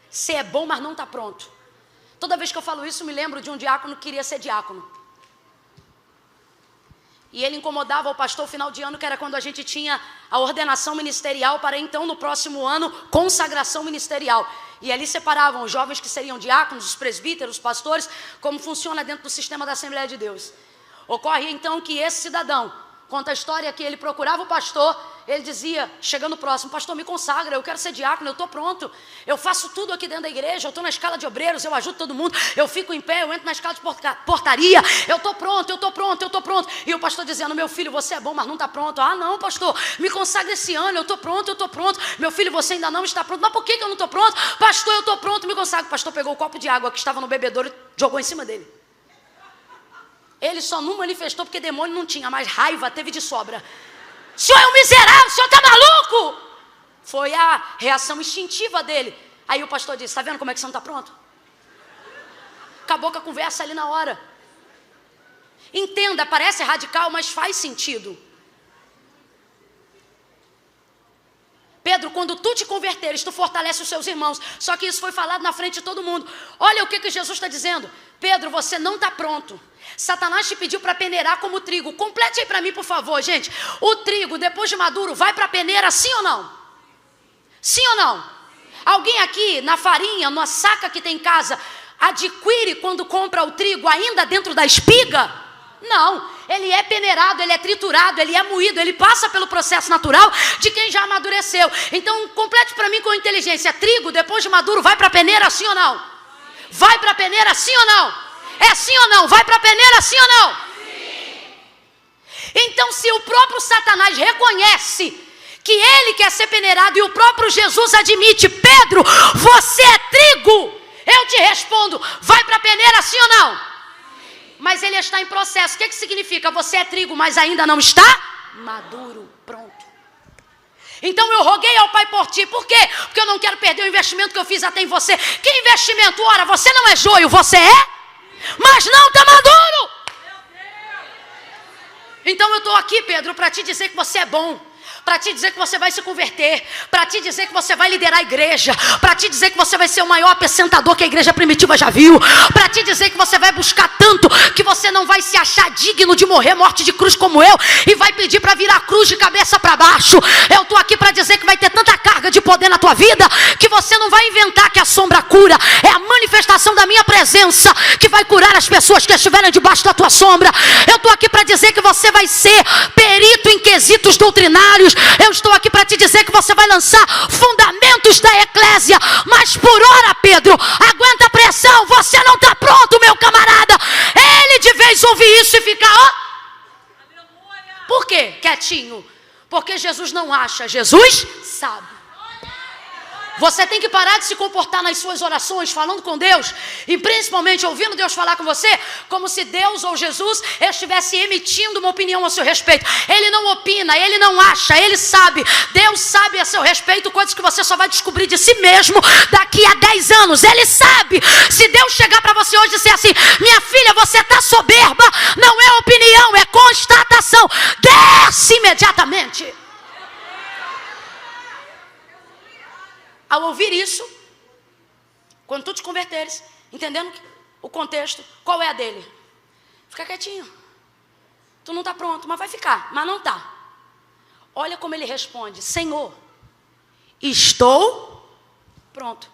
Você é bom, mas não está pronto. Toda vez que eu falo isso, me lembro de um diácono que queria ser diácono. E ele incomodava o pastor final de ano, que era quando a gente tinha a ordenação ministerial, para então, no próximo ano, consagração ministerial. E ali separavam os jovens que seriam diáconos, os presbíteros, os pastores, como funciona dentro do sistema da Assembleia de Deus. Ocorre então que esse cidadão conta a história que ele procurava o pastor, ele dizia, chegando próximo, pastor, me consagra, eu quero ser diácono, eu estou pronto, eu faço tudo aqui dentro da igreja, eu estou na escala de obreiros, eu ajudo todo mundo, eu fico em pé, eu entro na escala de portaria, eu estou pronto, eu estou pronto, eu estou pronto. E o pastor dizendo, meu filho, você é bom, mas não está pronto. Ah, não, pastor, me consagra esse ano, eu estou pronto, eu estou pronto. Meu filho, você ainda não está pronto. Mas por que eu não estou pronto? Pastor, eu estou pronto, me consagra. O pastor pegou o copo de água que estava no bebedouro e jogou em cima dele. Ele só não manifestou porque demônio não tinha, mas raiva teve de sobra. O senhor é um miserável, o senhor está maluco? Foi a reação instintiva dele. Aí o pastor disse, está vendo como é que você não está pronto? Acabou com a conversa ali na hora. Entenda, parece radical, mas faz sentido. Pedro, quando tu te converteres, tu fortalece os seus irmãos. Só que isso foi falado na frente de todo mundo. Olha o que Jesus está dizendo. Pedro, você não está pronto. Satanás te pediu para peneirar como trigo. Complete aí para mim, por favor, gente. O trigo, depois de maduro, vai para a peneira, sim ou não? Sim ou não? Alguém aqui, na farinha, na saca que tem em casa, adquire quando compra o trigo ainda dentro da espiga? Não, ele é peneirado, ele é triturado, ele é moído, ele passa pelo processo natural de quem já amadureceu. Então, complete para mim com inteligência. Trigo, depois de maduro, vai para a peneira, sim ou não? Vai para a peneira, sim ou não? É sim ou não? Vai para a peneira, sim ou não? Sim. Então, se o próprio Satanás reconhece que ele quer ser peneirado e o próprio Jesus admite, Pedro, você é trigo, eu te respondo, vai para a peneira, sim ou não? Mas ele está em processo. O que significa? Você é trigo, mas ainda não está maduro, pronto. Então eu roguei ao Pai por ti. Por quê? Porque eu não quero perder o investimento que eu fiz até em você. Que investimento? Ora, você não é joio, você é, mas não está maduro. Então eu estou aqui, Pedro, para te dizer que você é bom, para te dizer que você vai se converter, para te dizer que você vai liderar a igreja, para te dizer que você vai ser o maior apacentador que a igreja primitiva já viu, para te dizer que você vai buscar tanto que você não vai se achar digno de morrer morte de cruz como eu e vai pedir para virar a cruz de cabeça para baixo. Eu estou aqui para dizer que vai ter tanta carga de poder na tua vida que você não vai inventar que a sombra cura. É a manifestação da minha presença que vai curar as pessoas que estiverem debaixo da tua sombra. Eu estou aqui para dizer que você vai ser perito em quesitos doutrinários. Eu estou aqui para te dizer que você vai lançar fundamentos da eclésia. Mas por hora, Pedro, aguenta a pressão. Você não está pronto, meu camarada. Ele de vez ouvir isso e ficar, ó. Por quê? Quietinho. Porque Jesus não acha, Jesus sabe. Você tem que parar de se comportar nas suas orações, falando com Deus, e principalmente ouvindo Deus falar com você, como se Deus ou Jesus estivesse emitindo uma opinião a seu respeito. Ele não opina, ele não acha, ele sabe. Deus sabe a seu respeito coisas que você só vai descobrir de si mesmo daqui a 10 anos. Ele sabe. Se Deus chegar para você hoje e disser assim, minha filha, você está soberba, não é opinião, é constatação. Desce imediatamente. Ao ouvir isso, quando tu te converteres, entendendo o contexto, qual é a dele? Fica quietinho. Tu não está pronto, mas vai ficar, mas não está. Olha como ele responde, Senhor, estou pronto.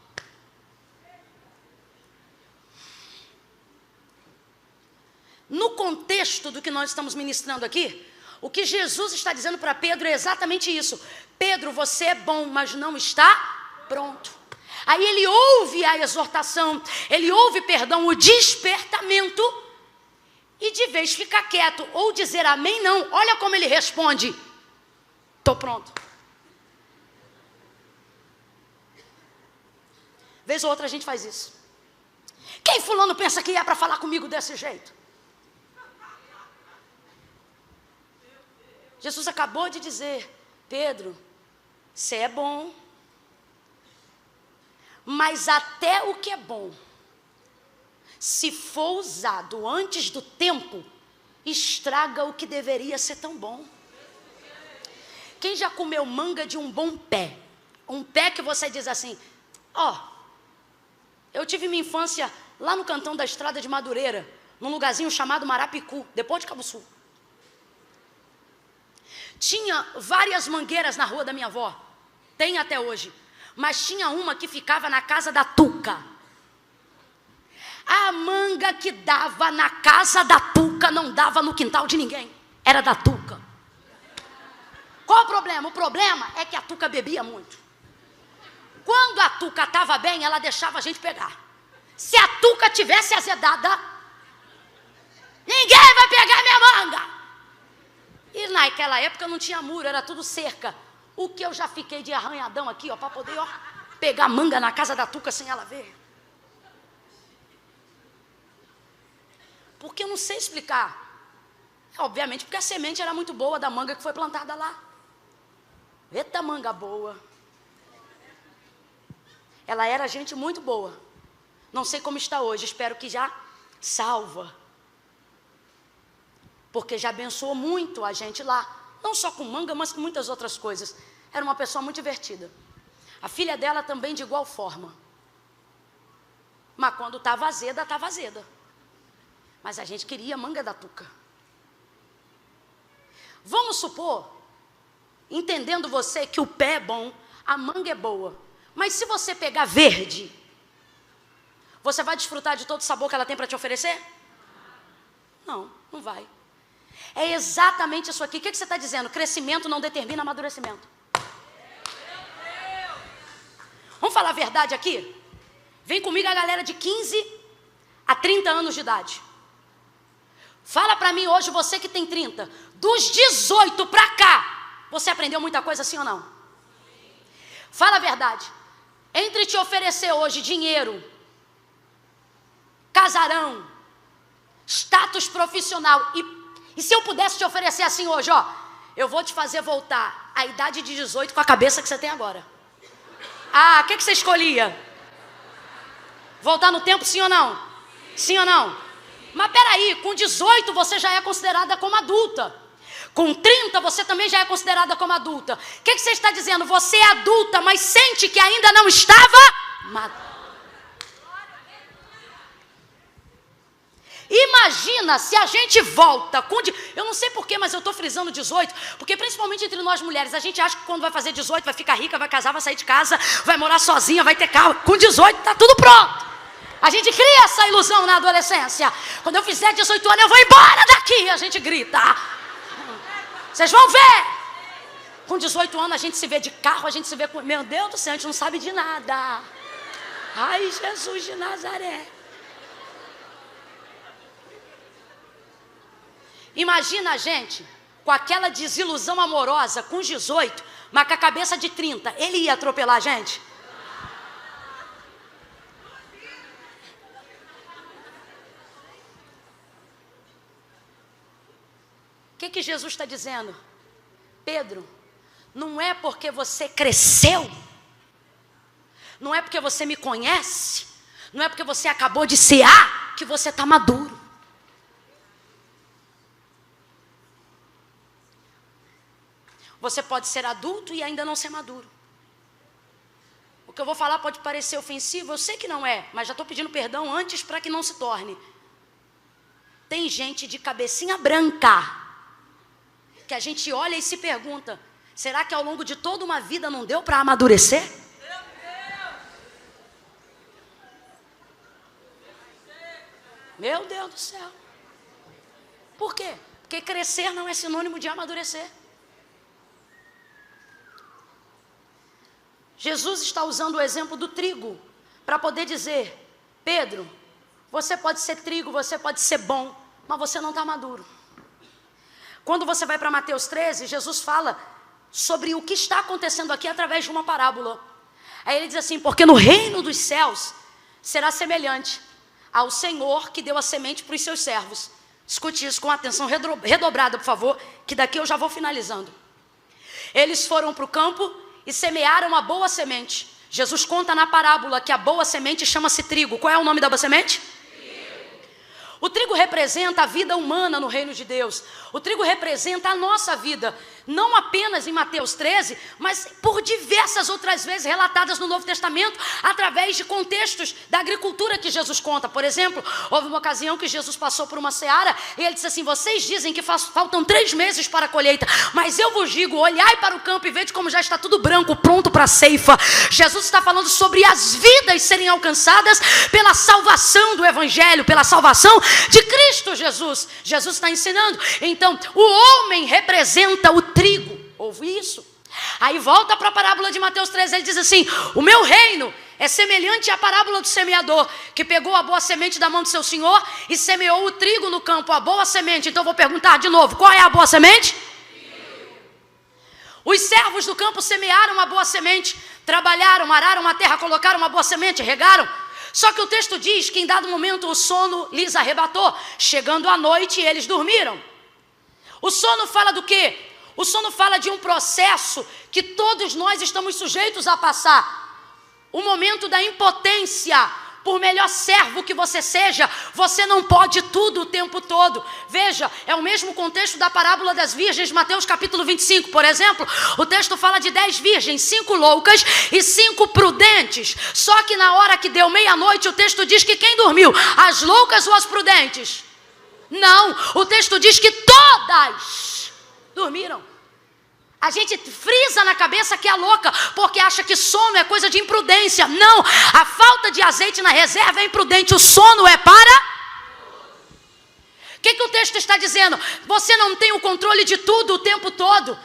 No contexto do que nós estamos ministrando aqui, o que Jesus está dizendo para Pedro é exatamente isso. Pedro, você é bom, mas não está pronto. Aí ele ouve a exortação, ele ouve, perdão, o despertamento e de vez fica quieto ou dizer amém, não. Olha como ele responde, estou pronto. Vez ou outra a gente faz isso. Quem fulano pensa que é para falar comigo desse jeito? Jesus acabou de dizer, Pedro, você é bom, mas até o que é bom, se for usado antes do tempo, estraga o que deveria ser tão bom. Quem já comeu manga de um bom pé? Um pé que você diz assim, ó, eu tive minha infância lá no cantão da Estrada de Madureira, num lugarzinho chamado Marapicu, depois de Cabo Sul. Tinha várias mangueiras na rua da minha avó, tem até hoje. Mas tinha uma que ficava na casa da Tuca. A manga que dava na casa da Tuca não dava no quintal de ninguém. Era da Tuca. problema? O problema é que a Tuca bebia muito. Quando a Tuca estava bem, ela deixava a gente pegar. Se a Tuca tivesse azedada, ninguém vai pegar minha manga. E naquela época não tinha muro, era tudo cerca. O que eu já fiquei de arranhadão aqui, ó, para poder, ó, pegar manga na casa da Tuca sem ela ver. Porque eu não sei explicar. Obviamente porque a semente era muito boa da manga que foi plantada lá. Eita manga boa. Ela era gente muito boa. Não sei como está hoje, espero que já salva. Porque já abençoou muito a gente lá. Não só com manga, mas com muitas outras coisas. Era uma pessoa muito divertida. A filha dela também de igual forma. Mas quando estava azeda, estava azeda. Mas a gente queria a manga da Tuca. Vamos supor, entendendo você que o pé é bom, a manga é boa. Mas se você pegar verde, você vai desfrutar de todo o sabor que ela tem para te oferecer? Não, não vai. É exatamente isso aqui. O que você está dizendo? Crescimento não determina amadurecimento. Vamos falar a verdade aqui? Vem comigo a galera de 15 a 30 anos de idade. Fala para mim hoje, você que tem 30, dos 18 para cá, você aprendeu muita coisa, sim ou não? Fala a verdade. Entre te oferecer hoje dinheiro, casarão, status profissional, e se eu pudesse te oferecer assim hoje, ó, eu vou te fazer voltar à idade de 18 com a cabeça que você tem agora. Ah, o que você escolhia? Voltar no tempo, sim ou não? Sim ou não? Mas peraí, com 18 você já é considerada como adulta. Com 30 você também já é considerada como adulta. O que você está dizendo? Você é adulta, mas sente que ainda não estava madura. Imagina se a gente volta com... Eu não sei porquê, mas eu estou frisando 18, porque principalmente entre nós mulheres, a gente acha que quando vai fazer 18 vai ficar rica, vai casar, vai sair de casa, vai morar sozinha, vai ter carro. Com 18 está tudo pronto. A gente cria essa ilusão na adolescência. Quando eu fizer 18 anos, eu vou embora daqui. A gente grita. Vocês vão ver. Com 18 anos, a gente se vê de carro, a gente se vê com... Meu Deus do céu, a gente não sabe de nada. Ai, Jesus de Nazaré. Imagina a gente com aquela desilusão amorosa com 18, mas com a cabeça de 30. Ele ia atropelar a gente? O que Jesus está dizendo? Pedro, não é porque você cresceu, não é porque você me conhece, não é porque você acabou de cear que você está maduro. Você pode ser adulto e ainda não ser maduro. O que eu vou falar pode parecer ofensivo, eu sei que não é, mas já estou pedindo perdão antes para que não se torne. Tem gente de cabecinha branca, que a gente olha e se pergunta, será que ao longo de toda uma vida não deu para amadurecer? Meu Deus do céu. Por quê? Porque crescer não é sinônimo de amadurecer. Jesus está usando o exemplo do trigo para poder dizer, Pedro, você pode ser trigo, você pode ser bom, mas você não está maduro. Quando você vai para Mateus 13, Jesus fala sobre o que está acontecendo aqui através de uma parábola. Aí ele diz assim, porque no reino dos céus será semelhante ao Senhor que deu a semente para os seus servos. Escute isso com atenção redobrada, por favor, que daqui eu já vou finalizando. Eles foram para o campo e semearam a boa semente. Jesus conta na parábola que a boa semente chama-se trigo. Qual é o nome da boa semente? O trigo representa a vida humana no reino de Deus. O trigo representa a nossa vida. Não apenas em Mateus 13, mas por diversas outras vezes relatadas no Novo Testamento, através de contextos da agricultura que Jesus conta. Por exemplo, houve uma ocasião que Jesus passou por uma seara e ele disse assim, vocês dizem que faltam 3 meses para a colheita, mas eu vos digo, olhai para o campo e vede como já está tudo branco, pronto para a ceifa. Jesus está falando sobre as vidas serem alcançadas pela salvação do Evangelho, pela salvação de Cristo Jesus. Jesus está ensinando. Então, o homem representa o trigo. Ouve isso. Aí volta para a parábola de Mateus 13, ele diz assim: o meu reino é semelhante à parábola do semeador, que pegou a boa semente da mão do seu senhor e semeou o trigo no campo, a boa semente. Então eu vou perguntar de novo, qual é a boa semente? Os servos do campo semearam uma boa semente, trabalharam, araram a terra, colocaram uma boa semente, regaram. Só que o texto diz que em dado momento o sono lhes arrebatou. Chegando a noite, eles dormiram. O sono fala do quê? O sono fala de um processo que todos nós estamos sujeitos a passar. O momento da impotência. Por melhor servo que você seja, você não pode tudo o tempo todo. Veja, é o mesmo contexto da parábola das virgens, Mateus capítulo 25, por exemplo. O texto fala de 10 virgens, 5 loucas e 5 prudentes. Só que na hora que deu meia-noite, o texto diz que quem dormiu? As loucas ou as prudentes? Não, o texto diz que todas dormiram. A gente frisa na cabeça que é louca, porque acha que sono é coisa de imprudência. Não, a falta de azeite na reserva é imprudente, o sono é para... O que o texto está dizendo? Você não tem o controle de tudo o tempo todo.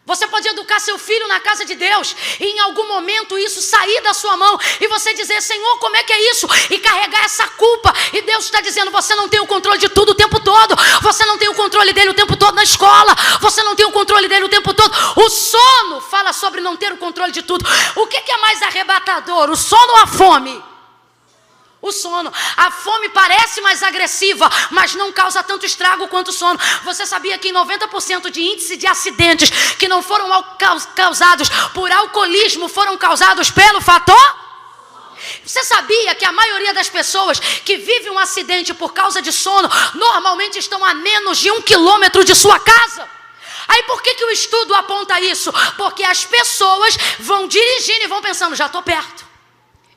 Você pode educar seu filho na casa de Deus e em algum momento isso sair da sua mão e você dizer: Senhor, como é que é isso? E carregar essa culpa. E Deus está dizendo: você não tem o controle de tudo o tempo todo. Você não tem o controle dele o tempo todo na escola. Você não tem o controle dele o tempo todo. O sono fala sobre não ter o controle de tudo. O que é mais arrebatador? O sono ou a fome? O sono. A fome parece mais agressiva, mas não causa tanto estrago quanto o sono. Você sabia que em 90% de índice de acidentes que não foram causados por alcoolismo foram causados pelo fator? Você sabia que a maioria das pessoas que vivem um acidente por causa de sono normalmente estão a menos de 1 quilômetro de sua casa? Aí por que o estudo aponta isso? Porque as pessoas vão dirigindo e vão pensando: já estou perto,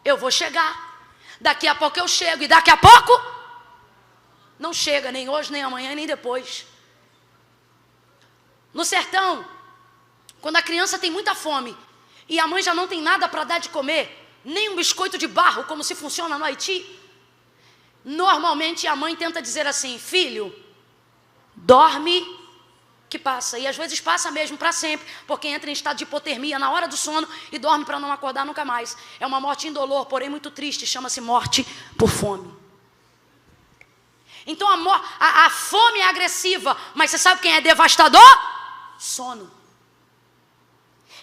eu vou chegar. Daqui a pouco eu chego, e daqui a pouco não chega, nem hoje, nem amanhã, nem depois. No sertão, quando a criança tem muita fome e a mãe já não tem nada para dar de comer, nem um biscoito de barro, como se funciona no Haiti, normalmente a mãe tenta dizer assim: filho, dorme que passa. E às vezes passa mesmo para sempre, porque entra em estado de hipotermia na hora do sono e dorme para não acordar nunca mais. É uma morte indolor, porém muito triste, chama-se morte por fome. Então a fome é agressiva, mas você sabe quem é devastador? Sono.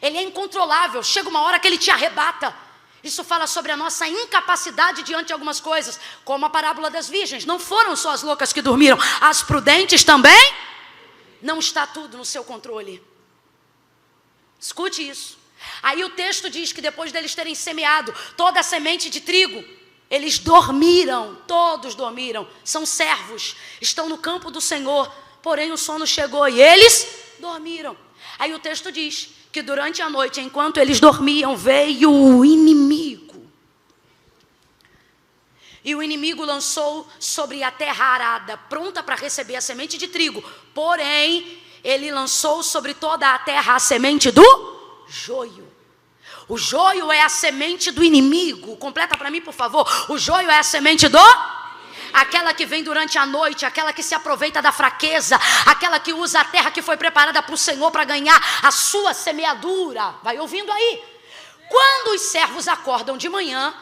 Ele é incontrolável, chega uma hora que ele te arrebata. Isso fala sobre a nossa incapacidade diante de algumas coisas, como a parábola das virgens. Não foram só as loucas que dormiram, as prudentes também. Não está tudo no seu controle. Escute isso. Aí o texto diz que depois deles terem semeado toda a semente de trigo, eles dormiram, todos dormiram. São servos, estão no campo do Senhor, porém o sono chegou e eles dormiram. Aí o texto diz que durante a noite, enquanto eles dormiam, veio o inimigo. E o inimigo lançou sobre a terra arada, pronta para receber a semente de trigo. Porém, ele lançou sobre toda a terra a semente do joio. O joio é a semente do inimigo. Completa para mim, por favor. O joio é a semente do... aquela que vem durante a noite, aquela que se aproveita da fraqueza, aquela que usa a terra que foi preparada para o Senhor para ganhar a sua semeadura. Vai ouvindo aí. Quando os servos acordam de manhã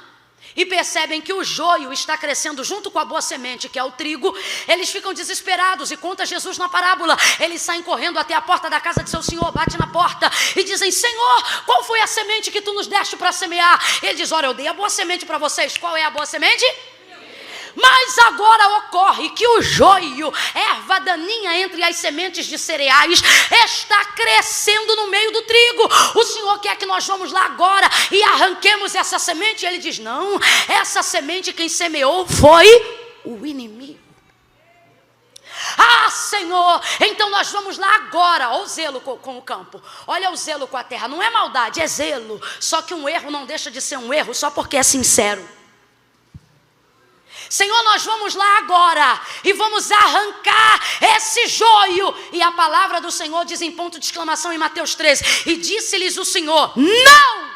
e percebem que o joio está crescendo junto com a boa semente, que é o trigo, eles ficam desesperados e conta Jesus na parábola. Eles saem correndo até a porta da casa de seu senhor, bate na porta e dizem: Senhor, qual foi a semente que tu nos deste para semear? Ele diz: olha, eu dei a boa semente para vocês. Qual é a boa semente? Mas agora ocorre que o joio, erva daninha entre as sementes de cereais, está crescendo no meio do trigo. O Senhor quer que nós vamos lá agora e arranquemos essa semente? Ele diz: não, essa semente quem semeou foi o inimigo. Ah, Senhor, então nós vamos lá agora. Olha o zelo com o campo, olha o zelo com a terra. Não é maldade, é zelo. Só que um erro não deixa de ser um erro só porque é sincero. Senhor, nós vamos lá agora e vamos arrancar esse joio. E a palavra do Senhor diz em ponto de exclamação em Mateus 13: e disse-lhes o Senhor: não!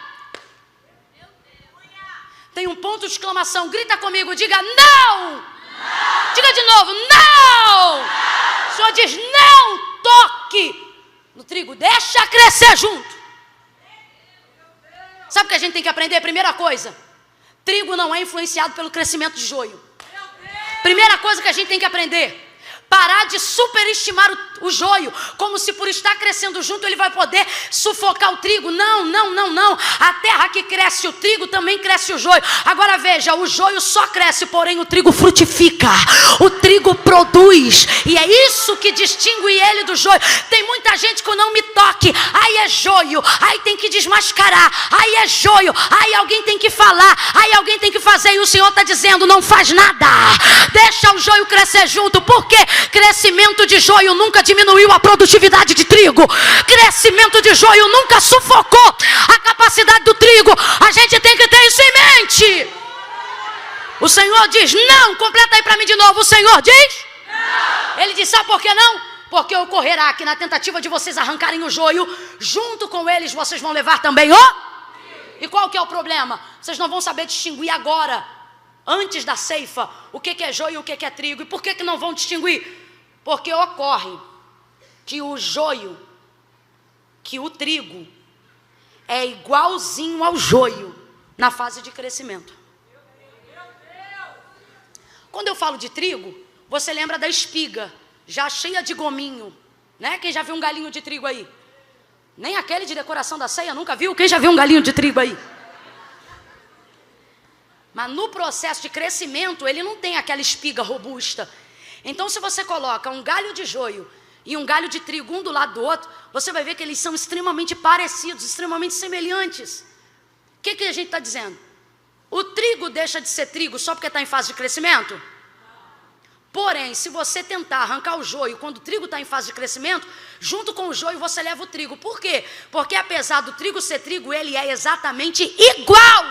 Tem um ponto de exclamação, grita comigo, diga não! Não! Diga de novo, não! O Senhor diz: não toque no trigo, deixa crescer junto. Sabe o que a gente tem que aprender? Primeira coisa, trigo não é influenciado pelo crescimento de joio. Primeira coisa que a gente tem que aprender, parar de superestimar o joio, como se por estar crescendo junto ele vai poder sufocar o trigo. Não, não, não, não. A terra que cresce o trigo, também cresce o joio. Agora veja, o joio só cresce, porém o trigo frutifica. O trigo produz. E é isso que distingue ele do joio. Tem muita gente que não me toque. Aí é joio. Aí tem que desmascarar. Aí é joio. Aí alguém tem que falar. Aí alguém tem que fazer. E o Senhor está dizendo, não faz nada. Deixa o joio crescer junto. Por quê? Crescimento de joio nunca diminuiu a produtividade de trigo. Crescimento de joio nunca sufocou a capacidade do trigo. A gente tem que ter isso em mente. O Senhor diz não. Completa aí para mim de novo. O Senhor diz não. Ele diz, sabe por que não? Porque ocorrerá que na tentativa de vocês arrancarem o joio, junto com eles vocês vão levar também o... E qual que é o problema? Vocês não vão saber distinguir agora, antes da ceifa, o que é joio e o que é trigo. E por que não vão distinguir? Porque ocorre que o joio, que o trigo, é igualzinho ao joio na fase de crescimento. Quando eu falo de trigo, você lembra da espiga, já cheia de gominho, né? Quem já viu um galinho de trigo aí? Nem aquele de decoração da ceia nunca viu? Quem já viu um galinho de trigo aí? Mas no processo de crescimento, ele não tem aquela espiga robusta. Então, se você coloca um galho de joio e um galho de trigo, um do lado do outro, você vai ver que eles são extremamente parecidos, extremamente semelhantes. O que a gente está dizendo? O trigo deixa de ser trigo só porque está em fase de crescimento? Porém, se você tentar arrancar o joio quando o trigo está em fase de crescimento, junto com o joio você leva o trigo. Por quê? Porque apesar do trigo ser trigo, ele é exatamente igual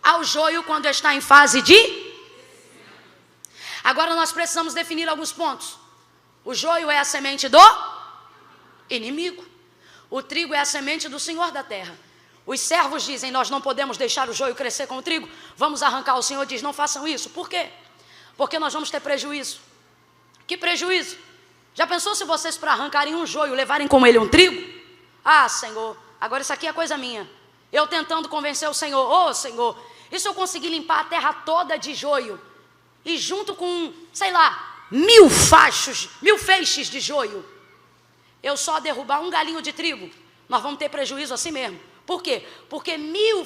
ao joio quando está em fase de... Agora nós precisamos definir alguns pontos. O joio é a semente do inimigo. O trigo é a semente do Senhor da terra. Os servos dizem, nós não podemos deixar o joio crescer com o trigo. Vamos arrancar. O Senhor diz, não façam isso. Por quê? Porque nós vamos ter prejuízo. Que prejuízo? Já pensou se vocês para arrancarem um joio levarem com ele um trigo? Ah, Senhor, agora isso aqui é coisa minha. Eu tentando convencer o Senhor. Ô, Senhor, e se eu conseguir limpar a terra toda de joio? E junto com, sei lá, 1000 feixes de joio, eu só derrubar um galinho de trigo, nós vamos ter prejuízo assim mesmo. Por quê? Porque 1000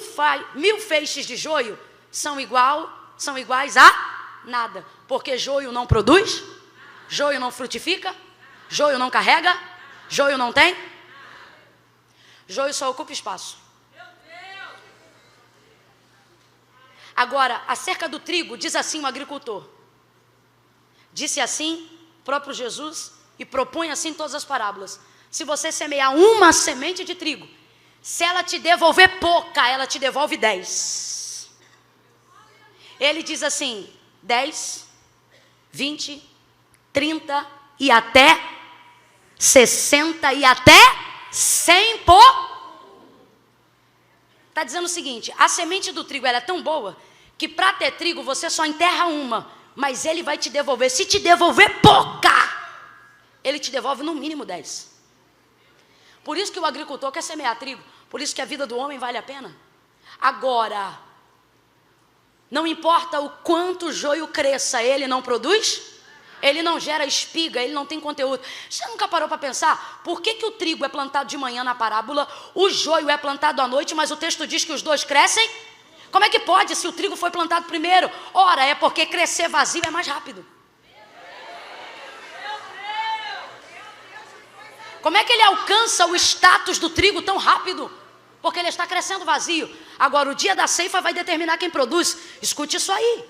feixes de joio são iguais a nada. Porque joio não produz, joio não frutifica, joio não carrega, joio não tem, joio só ocupa espaço. Agora, acerca do trigo, diz assim o agricultor. Disse assim o próprio Jesus e propõe assim todas as parábolas. Se você semear uma semente de trigo, se ela te devolver pouca, ela te devolve 10. Ele diz assim, 10, 20, 30 e até 60 e até 100 por... Está dizendo o seguinte, a semente do trigo ela é tão boa que para ter trigo você só enterra uma, mas ele vai te devolver. Se te devolver pouca, ele te devolve no mínimo 10. Por isso que o agricultor quer semear trigo, por isso que a vida do homem vale a pena. Agora, não importa o quanto o joio cresça, ele não produz, ele não gera espiga, ele não tem conteúdo. Você nunca parou para pensar por que o trigo é plantado de manhã na parábola, o joio é plantado à noite, mas o texto diz que os dois crescem? Como é que pode se o trigo foi plantado primeiro? Ora, é porque crescer vazio é mais rápido. Como é que ele alcança o status do trigo tão rápido? Porque ele está crescendo vazio. Agora, o dia da ceifa vai determinar quem produz. Escute isso aí.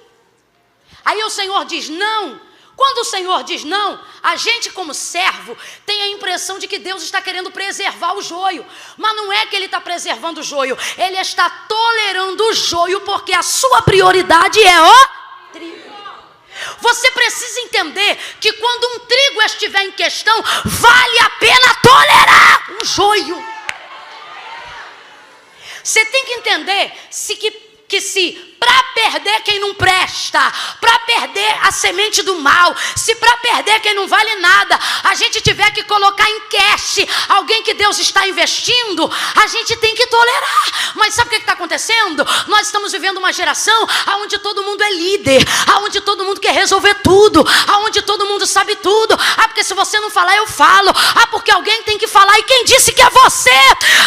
Aí o Senhor diz não. Quando o Senhor diz não, a gente como servo tem a impressão de que Deus está querendo preservar o joio. Mas não é que Ele está preservando o joio. Ele está tolerando o joio porque a sua prioridade é o trigo. Você precisa entender que quando um trigo estiver em questão, vale a pena tolerar um joio. Você tem que entender que se para perder quem não presta, para perder a semente do mal, se para perder quem não vale nada, a gente tiver que colocar em cash alguém que Deus está investindo, a gente tem que tolerar. Mas sabe o que está acontecendo? Nós estamos vivendo uma geração onde todo mundo é líder, onde todo mundo quer resolver tudo, onde todo mundo sabe tudo. Ah, porque se você não falar, eu falo. Ah, porque alguém tem que falar. E quem disse que é você?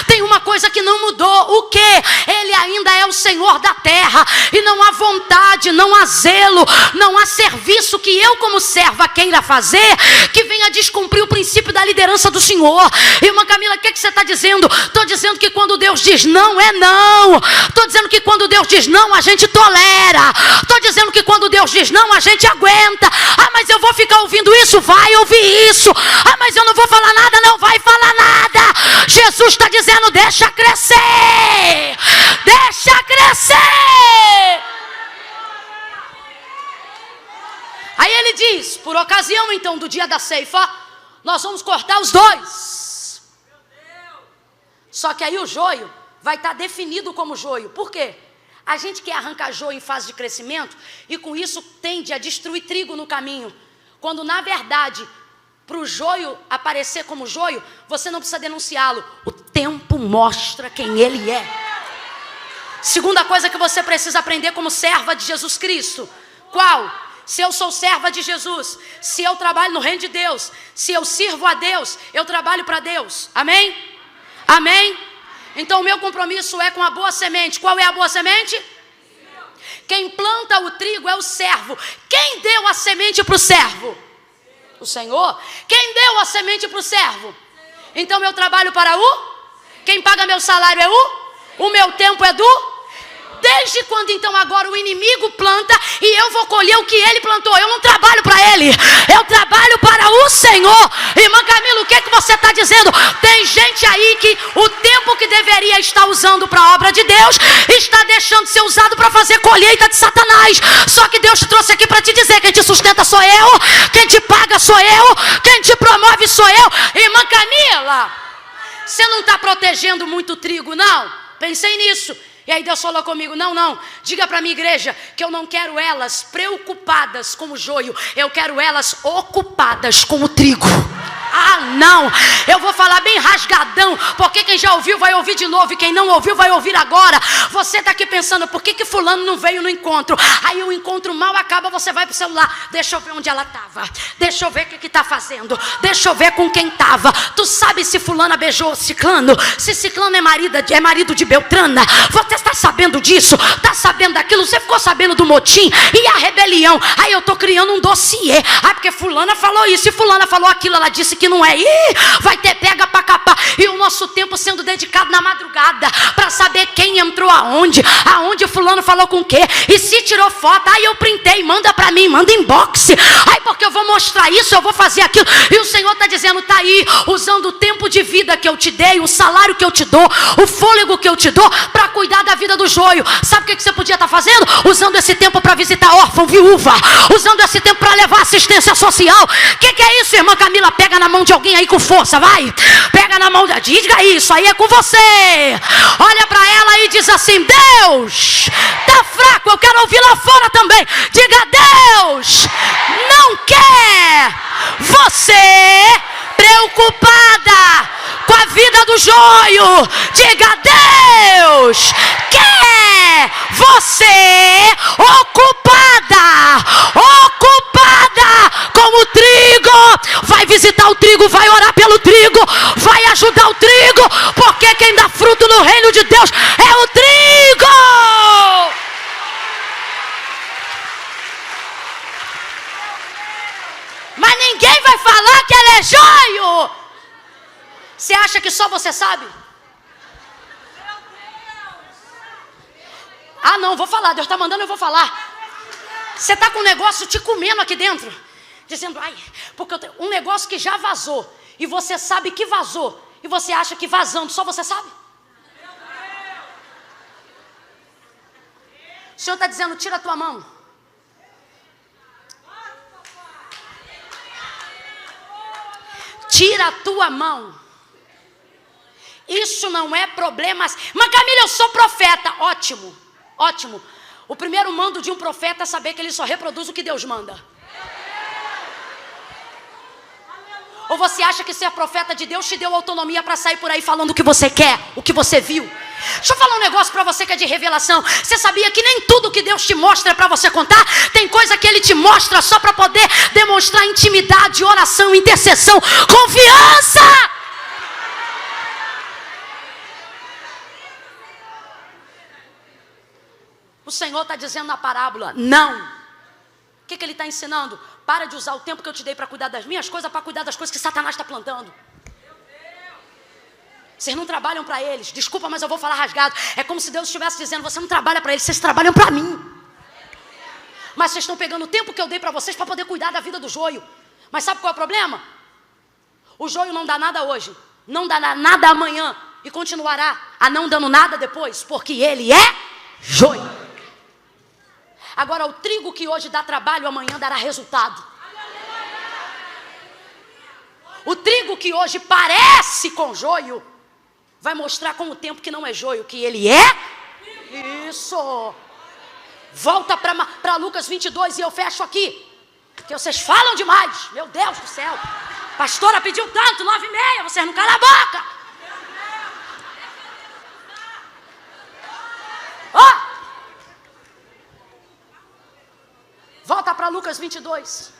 Tem uma coisa que não mudou. O quê? Ele ainda é o Senhor da terra. E não há vontade, não há zelo, não há serviço que eu como serva queira fazer que venha descumprir o princípio da liderança do Senhor. Irmã Camila, o que você está dizendo? Estou dizendo que quando Deus diz não, é não. Estou dizendo que quando Deus diz não, a gente tolera. Estou dizendo que quando Deus diz não, a gente aguenta. Ah, mas eu vou ficar ouvindo isso? Vai ouvir isso. Ah, mas eu não vou falar nada? Não vai falar nada. Jesus está dizendo, deixa crescer. Deixa crescer. Aí ele diz, por ocasião então do dia da ceifa, nós vamos cortar os dois. Só que aí o joio vai estar definido como joio. Por quê? A gente quer arrancar joio em fase de crescimento e com isso tende a destruir trigo no caminho. Quando na verdade, para o joio aparecer como joio, você não precisa denunciá-lo. O tempo mostra quem ele é. Segunda coisa que você precisa aprender como serva de Jesus Cristo. Qual? Se eu sou serva de Jesus, se eu trabalho no reino de Deus, se eu sirvo a Deus, eu trabalho para Deus. Amém? Amém? Então o meu compromisso é com a boa semente. Qual é a boa semente? Quem planta o trigo é o servo. Quem deu a semente para o servo? O Senhor. Quem deu a semente para o servo? Então eu trabalho para o? Quem paga meu salário é o meu tempo é do? Desde quando então agora o inimigo planta e eu vou colher o que ele plantou? Eu não trabalho para ele, eu trabalho para o Senhor. Irmã Camila, o que você está dizendo? Tem gente aí que o tempo que deveria estar usando para a obra de Deus está deixando de ser usado para fazer colheita de Satanás. Só que Deus te trouxe aqui para te dizer: quem te sustenta sou eu, quem te paga sou eu, quem te promove sou eu. Irmã Camila, você não está protegendo muito o trigo, não? Pensei nisso. E aí Deus falou comigo, não, diga para a minha igreja que eu não quero elas preocupadas com o joio, eu quero elas ocupadas com o trigo. Ah, não, eu vou falar bem rasgadão, porque quem já ouviu vai ouvir de novo, e quem não ouviu vai ouvir agora. Você está aqui pensando, por que fulano não veio no encontro? Aí o encontro mal acaba, você vai pro celular, deixa eu ver onde ela estava, deixa eu ver o que está fazendo, deixa eu ver com quem estava. Tu sabe se fulana beijou ciclano, se ciclano é marido de Beltrana? Você está sabendo disso? Está sabendo daquilo? Você ficou sabendo do motim e a rebelião? Aí eu estou criando um dossiê, porque fulana falou isso e fulana falou aquilo, ela disse que não é. Vai ter pega para capar. E o nosso tempo sendo dedicado na madrugada para saber quem entrou aonde fulano falou com o quê, e se tirou foto, aí eu printei, manda para mim, manda inbox, aí porque eu vou mostrar isso, eu vou fazer aquilo. E o Senhor está dizendo, tá aí, usando o tempo de vida que eu te dei, o salário que eu te dou, o fôlego que eu te dou, para cuidar da vida do joio. Sabe o que você podia estar fazendo? Usando esse tempo para visitar órfão, viúva, usando esse tempo para levar assistência social. O que é isso, irmã Camila? Pega na mão de alguém aí com força, vai. Pega na mão, diga isso, aí é com você. Olha para ela e diz assim, Deus, tá fraco, eu quero ouvir lá fora também. Diga, Deus não quer você preocupada com a vida do joio. Diga, Deus quer você ocupada com o trigo. Vai visitar o trigo, vai orar pelo trigo, vai ajudar o trigo, porque quem dá fruto no reino de Deus é o trigo. Mas ninguém vai falar que ela é joio. Você acha que só você sabe? Ah, não, vou falar, Deus está mandando, eu vou falar. Você está com um negócio te comendo aqui dentro, dizendo, ai, porque eu tenho um negócio que já vazou, e você sabe que vazou, e você acha que vazando só você sabe? O Senhor está dizendo, tira a tua mão. Tira a tua mão. Isso não é problema. Mas Camila, eu sou profeta. Ótimo, ótimo. O primeiro mando de um profeta é saber que ele só reproduz o que Deus manda. Ou você acha que ser profeta de Deus te deu autonomia para sair por aí falando o que você quer, o que você viu? Deixa eu falar um negócio para você que é de revelação. Você sabia que nem tudo que Deus te mostra é para você contar? Tem coisa que Ele te mostra só para poder demonstrar intimidade, oração, intercessão, confiança. O Senhor está dizendo na parábola, não. O que Ele está ensinando? Para de usar o tempo que eu te dei para cuidar das minhas coisas, para cuidar das coisas que Satanás está plantando. Vocês não trabalham para eles. Desculpa, mas eu vou falar rasgado. É como se Deus estivesse dizendo, você não trabalha para eles, vocês trabalham para mim. Mas vocês estão pegando o tempo que eu dei para vocês para poder cuidar da vida do joio. Mas sabe qual é o problema? O joio não dá nada hoje, não dará nada amanhã e continuará a não dando nada depois, porque ele é joio. Agora, o trigo que hoje dá trabalho, amanhã dará resultado. O trigo que hoje parece com joio, vai mostrar com o tempo que não é joio, que ele é. Isso. Volta para Lucas 22 e eu fecho aqui. Porque vocês falam demais. Meu Deus do céu. Pastora pediu tanto, 9h30, vocês não calam a boca. Ó. Volta para Lucas 22.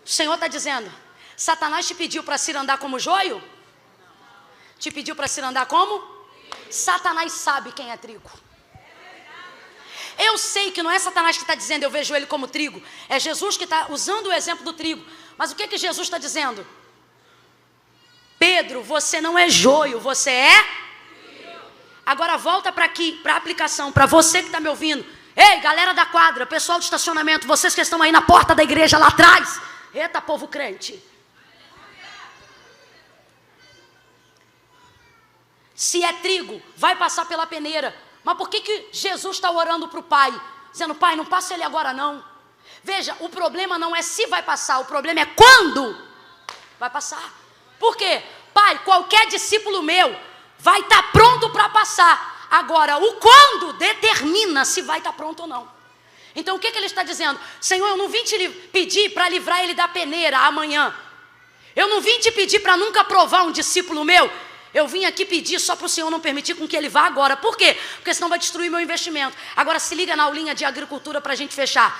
O Senhor está dizendo, Satanás te pediu para se andar como joio? Te pediu para se andar como? Satanás sabe quem é trigo. Eu sei que não é Satanás que está dizendo, eu vejo ele como trigo. É Jesus que está usando o exemplo do trigo. Mas o que Jesus está dizendo? Pedro, você não é joio, você é? Agora volta para aqui, para a aplicação, para você que está me ouvindo. Ei, galera da quadra, pessoal do estacionamento, vocês que estão aí na porta da igreja lá atrás. Eita, povo crente. Se é trigo, vai passar pela peneira. Mas por que Jesus está orando para o Pai? Dizendo, Pai, não passa ele agora não. Veja, o problema não é se vai passar, o problema é quando vai passar. Por quê? Pai, qualquer discípulo meu vai estar pronto para passar. Agora, o quando determina se vai estar pronto ou não. Então, o que ele está dizendo? Senhor, eu não vim te pedir para livrar ele da peneira amanhã. Eu não vim te pedir para nunca provar um discípulo meu. Eu vim aqui pedir só para o Senhor não permitir com que ele vá agora. Por quê? Porque senão vai destruir meu investimento. Agora, se liga na aulinha de agricultura para a gente fechar.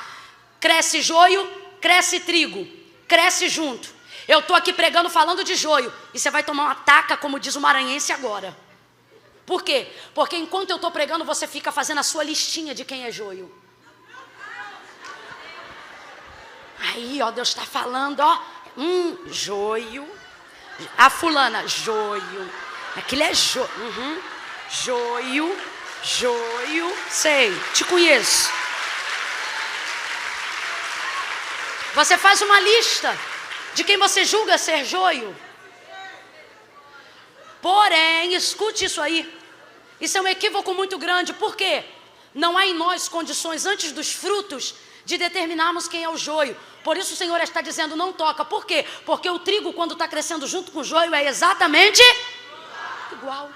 Cresce joio, cresce trigo. Cresce junto. Eu estou aqui pregando, falando de joio. E você vai tomar uma taca, como diz o maranhense agora. Por quê? Porque enquanto eu estou pregando, você fica fazendo a sua listinha de quem é joio. Aí, ó, Deus está falando, ó. Joio. A fulana, joio. Aquilo é joio. Joio, joio. Sei, te conheço. Você faz uma lista de quem você julga ser joio. Porém, escute isso aí. Isso é um equívoco muito grande. Por quê? Não há em nós condições antes dos frutos de determinarmos quem é o joio. Por isso o Senhor está dizendo, não toca. Por quê? Porque o trigo, quando está crescendo junto com o joio, é exatamente igual.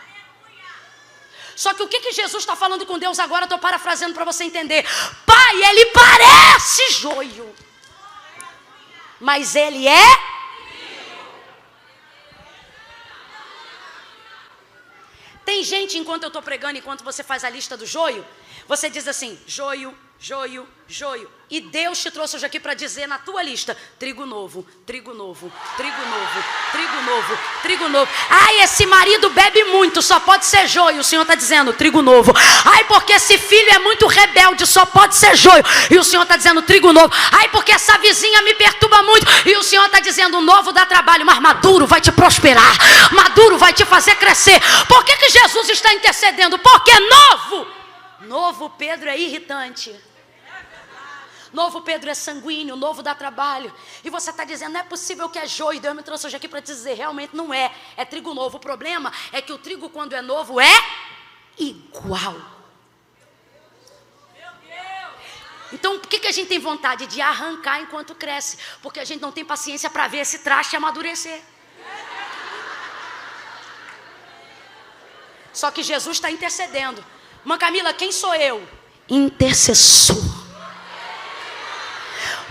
Só que o que Jesus está falando com Deus agora, eu estou parafraseando para você entender. Pai, ele parece joio, mas ele é... Tem gente, enquanto eu estou pregando, enquanto você faz a lista do joio, você diz assim, joio, joio, joio. E Deus te trouxe hoje aqui para dizer na tua lista, trigo novo, trigo novo, trigo novo, trigo novo, trigo novo. Ai, esse marido bebe muito, só pode ser joio. O Senhor está dizendo, trigo novo. Ai, porque esse filho é muito rebelde, só pode ser joio. E o Senhor está dizendo, trigo novo. Ai, porque essa vizinha me perturba muito. E o Senhor está dizendo, novo dá trabalho, mas maduro vai te prosperar. Maduro vai te fazer crescer. Por que Jesus está intercedendo? Porque novo. Novo Pedro é irritante. Novo Pedro é sanguíneo, novo dá trabalho. E você está dizendo, não é possível que é joio. Deus me trouxe hoje aqui para te dizer, realmente não é. É trigo novo. O problema é que o trigo, quando é novo, é igual. Então, por que a gente tem vontade de arrancar enquanto cresce? Porque a gente não tem paciência para ver esse traste amadurecer. Só que Jesus está intercedendo. Irmã Camila, quem sou eu? intercessor.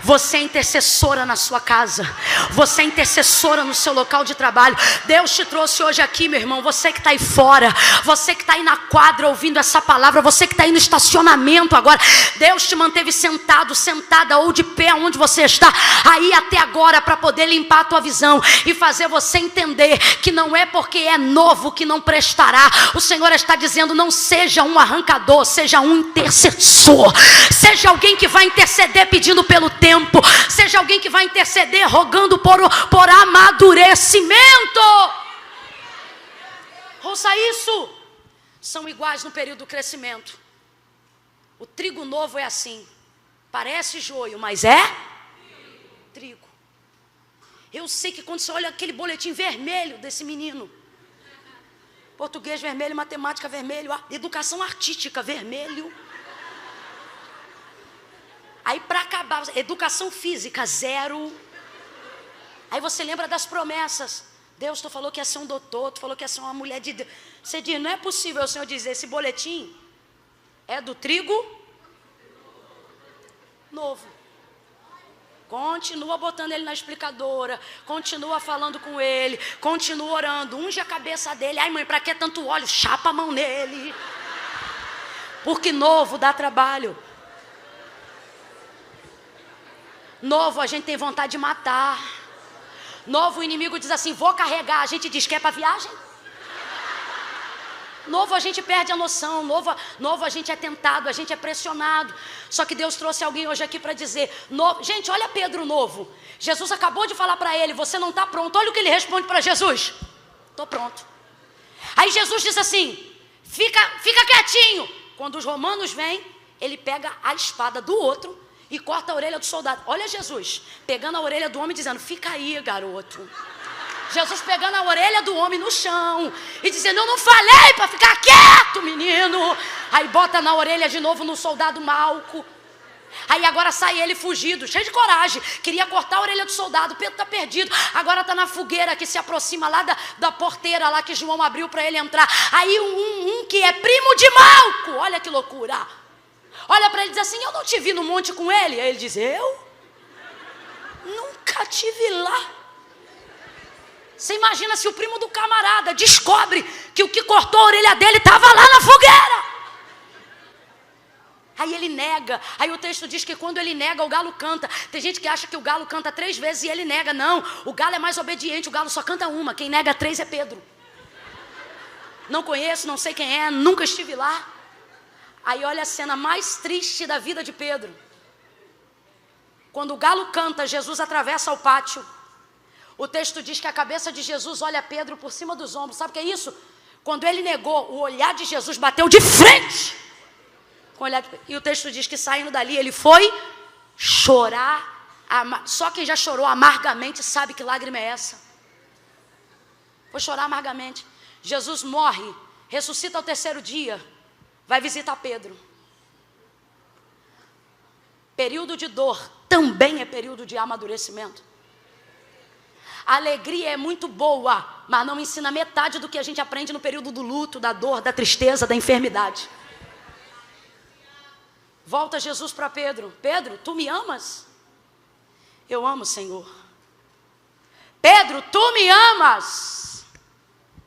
Você é intercessora na sua casa. Você é intercessora no seu local de trabalho. Deus te trouxe hoje aqui, meu irmão. Você que está aí fora. Você que está aí na quadra ouvindo essa palavra. Você que está aí no estacionamento agora. Deus te manteve sentado, sentada ou de pé onde você está. Aí até agora para poder limpar a tua visão. E fazer você entender que não é porque é novo que não prestará. O Senhor está dizendo, não seja um arrancador. Seja um intercessor. Seja alguém que vai interceder pedindo pelo tempo. Seja alguém que vai interceder rogando por amadurecimento. Ouça isso. São iguais no período do crescimento. O trigo novo é assim. Parece joio, mas é trigo. Eu sei que quando você olha aquele boletim vermelho desse menino, português vermelho, matemática vermelho, educação artística vermelho. Aí para acabar, educação física, 0. Aí você lembra das promessas. Deus, tu falou que ia ser um doutor, tu falou que ia ser uma mulher de Deus. Você diz, não é possível o Senhor dizer, esse boletim é do trigo novo. Continua botando ele na explicadora, continua falando com ele, continua orando, unge a cabeça dele. Ai mãe, para que tanto óleo? Chapa a mão nele. Porque novo dá trabalho. Novo a gente tem vontade de matar. Novo o inimigo diz assim, vou carregar. A gente diz que é para viagem. Novo a gente perde a noção. Novo a gente é tentado, a gente é pressionado. Só que Deus trouxe alguém hoje aqui para dizer novo. Gente, olha Pedro novo. Jesus acabou de falar para ele, você não está pronto. Olha o que ele responde para Jesus. Estou pronto. Aí Jesus diz assim, fica quietinho. Quando os romanos vêm, ele pega a espada do outro e corta a orelha do soldado. Olha Jesus, pegando a orelha do homem dizendo, fica aí, garoto. Jesus pegando a orelha do homem no chão e dizendo, eu não falei para ficar quieto, menino. Aí bota na orelha de novo no soldado Malco. Aí agora sai ele fugido, cheio de coragem. Queria cortar a orelha do soldado, Pedro está perdido. Agora está na fogueira que se aproxima lá da porteira lá que João abriu para ele entrar. Aí um que é primo de Malco, olha que loucura. Olha para ele e diz assim, eu não te vi no monte com ele. Aí ele diz, eu? Nunca te vi lá. Você imagina se o primo do camarada descobre que o que cortou a orelha dele estava lá na fogueira. Aí ele nega. Aí o texto diz que quando ele nega, o galo canta. Tem gente que acha que o galo canta 3 vezes e ele nega. Não, o galo é mais obediente, o galo só canta uma. Quem nega 3 é Pedro. Não conheço, não sei quem é, nunca estive lá. Aí olha a cena mais triste da vida de Pedro. Quando o galo canta, Jesus atravessa o pátio. O texto diz que a cabeça de Jesus olha Pedro por cima dos ombros. Sabe o que é isso? Quando ele negou, o olhar de Jesus bateu de frente com o olhar de Pedro. E o texto diz que saindo dali ele foi chorar. Só quem já chorou amargamente sabe que lágrima é essa. Foi chorar amargamente. Jesus morre, ressuscita ao 3º dia. Vai visitar Pedro. Período de dor também é período de amadurecimento. A alegria é muito boa, mas não ensina metade do que a gente aprende no período do luto, da dor, da tristeza, da enfermidade. Volta Jesus para Pedro. Pedro, tu me amas? Eu amo, Senhor. Pedro, tu me amas?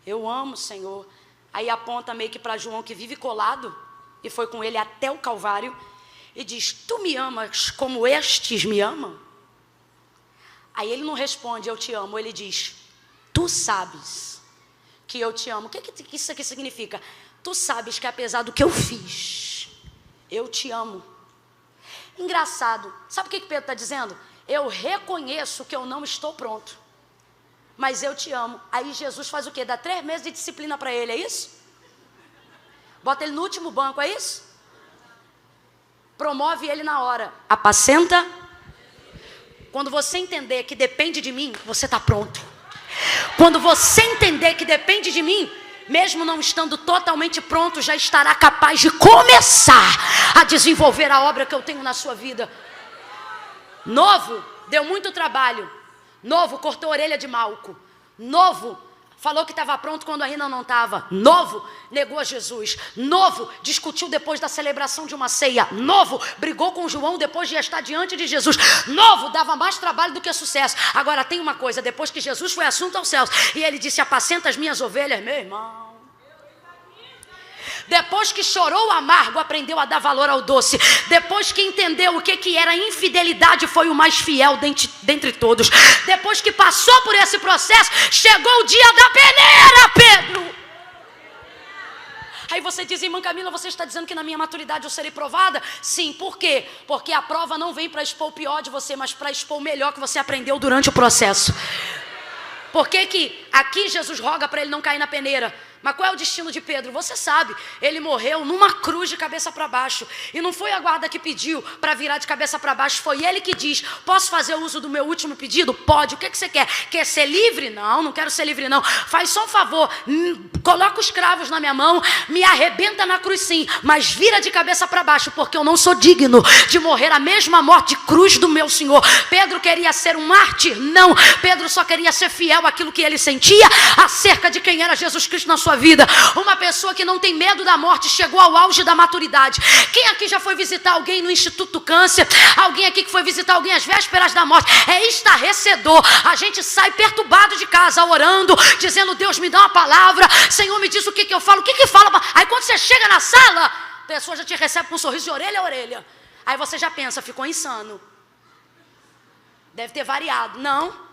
Eu amo, Senhor. Aí aponta meio que para João que vive colado e foi com ele até o Calvário e diz, tu me amas como estes me amam? Aí ele não responde, eu te amo, ele diz, tu sabes que eu te amo. O que isso aqui significa? Tu sabes que apesar do que eu fiz, eu te amo. Engraçado, sabe o que Pedro está dizendo? Eu reconheço que eu não estou pronto, mas eu te amo. Aí Jesus faz o quê? Dá 3 meses de disciplina para ele, é isso? Bota ele no último banco, é isso? Promove ele na hora. Apacenta. Quando você entender que depende de mim, você está pronto. Quando você entender que depende de mim, mesmo não estando totalmente pronto, já estará capaz de começar a desenvolver a obra que eu tenho na sua vida. Novo, deu muito trabalho. Novo, cortou a orelha de Malco. Novo, falou que estava pronto quando ainda não estava. Novo, negou a Jesus. Novo, discutiu depois da celebração de uma ceia. Novo, brigou com João depois de estar diante de Jesus. Novo, dava mais trabalho do que sucesso. Agora tem uma coisa, depois que Jesus foi assunto aos céus e ele disse, apacenta as minhas ovelhas, meu irmão. Depois que chorou o amargo, aprendeu a dar valor ao doce. Depois que entendeu o que era infidelidade, foi o mais fiel dentre todos. Depois que passou por esse processo, chegou o dia da peneira, Pedro. Aí você diz, irmã Camila, você está dizendo que na minha maturidade eu serei provada? Sim, por quê? Porque a prova não vem para expor o pior de você, mas para expor o melhor que você aprendeu durante o processo. Por que aqui Jesus roga para ele não cair na peneira? Mas qual é o destino de Pedro? Você sabe, ele morreu numa cruz de cabeça para baixo. E não foi a guarda que pediu para virar de cabeça para baixo, foi ele que diz, posso fazer uso do meu último pedido? Pode, o que você quer? Quer ser livre? Não, não quero ser livre não. Faz só um favor, coloca os cravos na minha mão, me arrebenta na cruz sim, mas vira de cabeça para baixo, porque eu não sou digno de morrer a mesma morte de cruz do meu Senhor. Pedro queria ser um mártir? Não, Pedro só queria ser fiel àquilo que ele sentia acerca de quem era Jesus Cristo na sua vida. Uma pessoa que não tem medo da morte chegou ao auge da maturidade. Quem aqui já foi visitar alguém no Instituto do Câncer? Alguém aqui que foi visitar alguém às vésperas da morte? É estarrecedor. A gente sai perturbado de casa, orando, dizendo, Deus me dá uma palavra, Senhor me diz o que eu falo, o que fala. Aí quando você chega na sala, a pessoa já te recebe com um sorriso de orelha a orelha. Aí você já pensa, ficou insano. Deve ter variado. Não.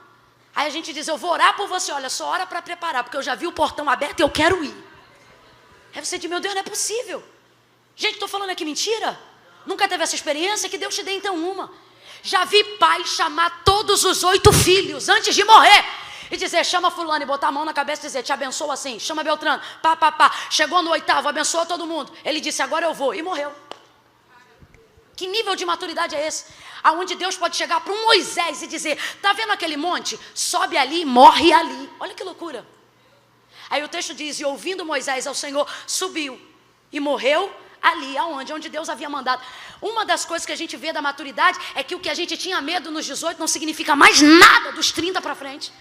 Aí a gente diz, eu vou orar por você, olha, só ora para preparar, porque eu já vi o portão aberto e eu quero ir. Aí você diz, meu Deus, não é possível. Gente, estou falando aqui mentira? Nunca teve essa experiência? Que Deus te dê então uma. Já vi pai chamar todos os 8 filhos antes de morrer e dizer, chama fulano, e botar a mão na cabeça e dizer, te abençoa assim, chama Beltrano, pá. Chegou no 8º, abençoou todo mundo. Ele disse, agora eu vou, e morreu. Que nível de maturidade é esse? Aonde Deus pode chegar para um Moisés e dizer, tá vendo aquele monte? Sobe ali e morre ali. Olha que loucura. Aí o texto diz, e ouvindo Moisés ao Senhor, subiu e morreu ali, aonde? Onde Deus havia mandado. Uma das coisas que a gente vê da maturidade é que o que a gente tinha medo nos 18 não significa mais nada dos 30 para frente.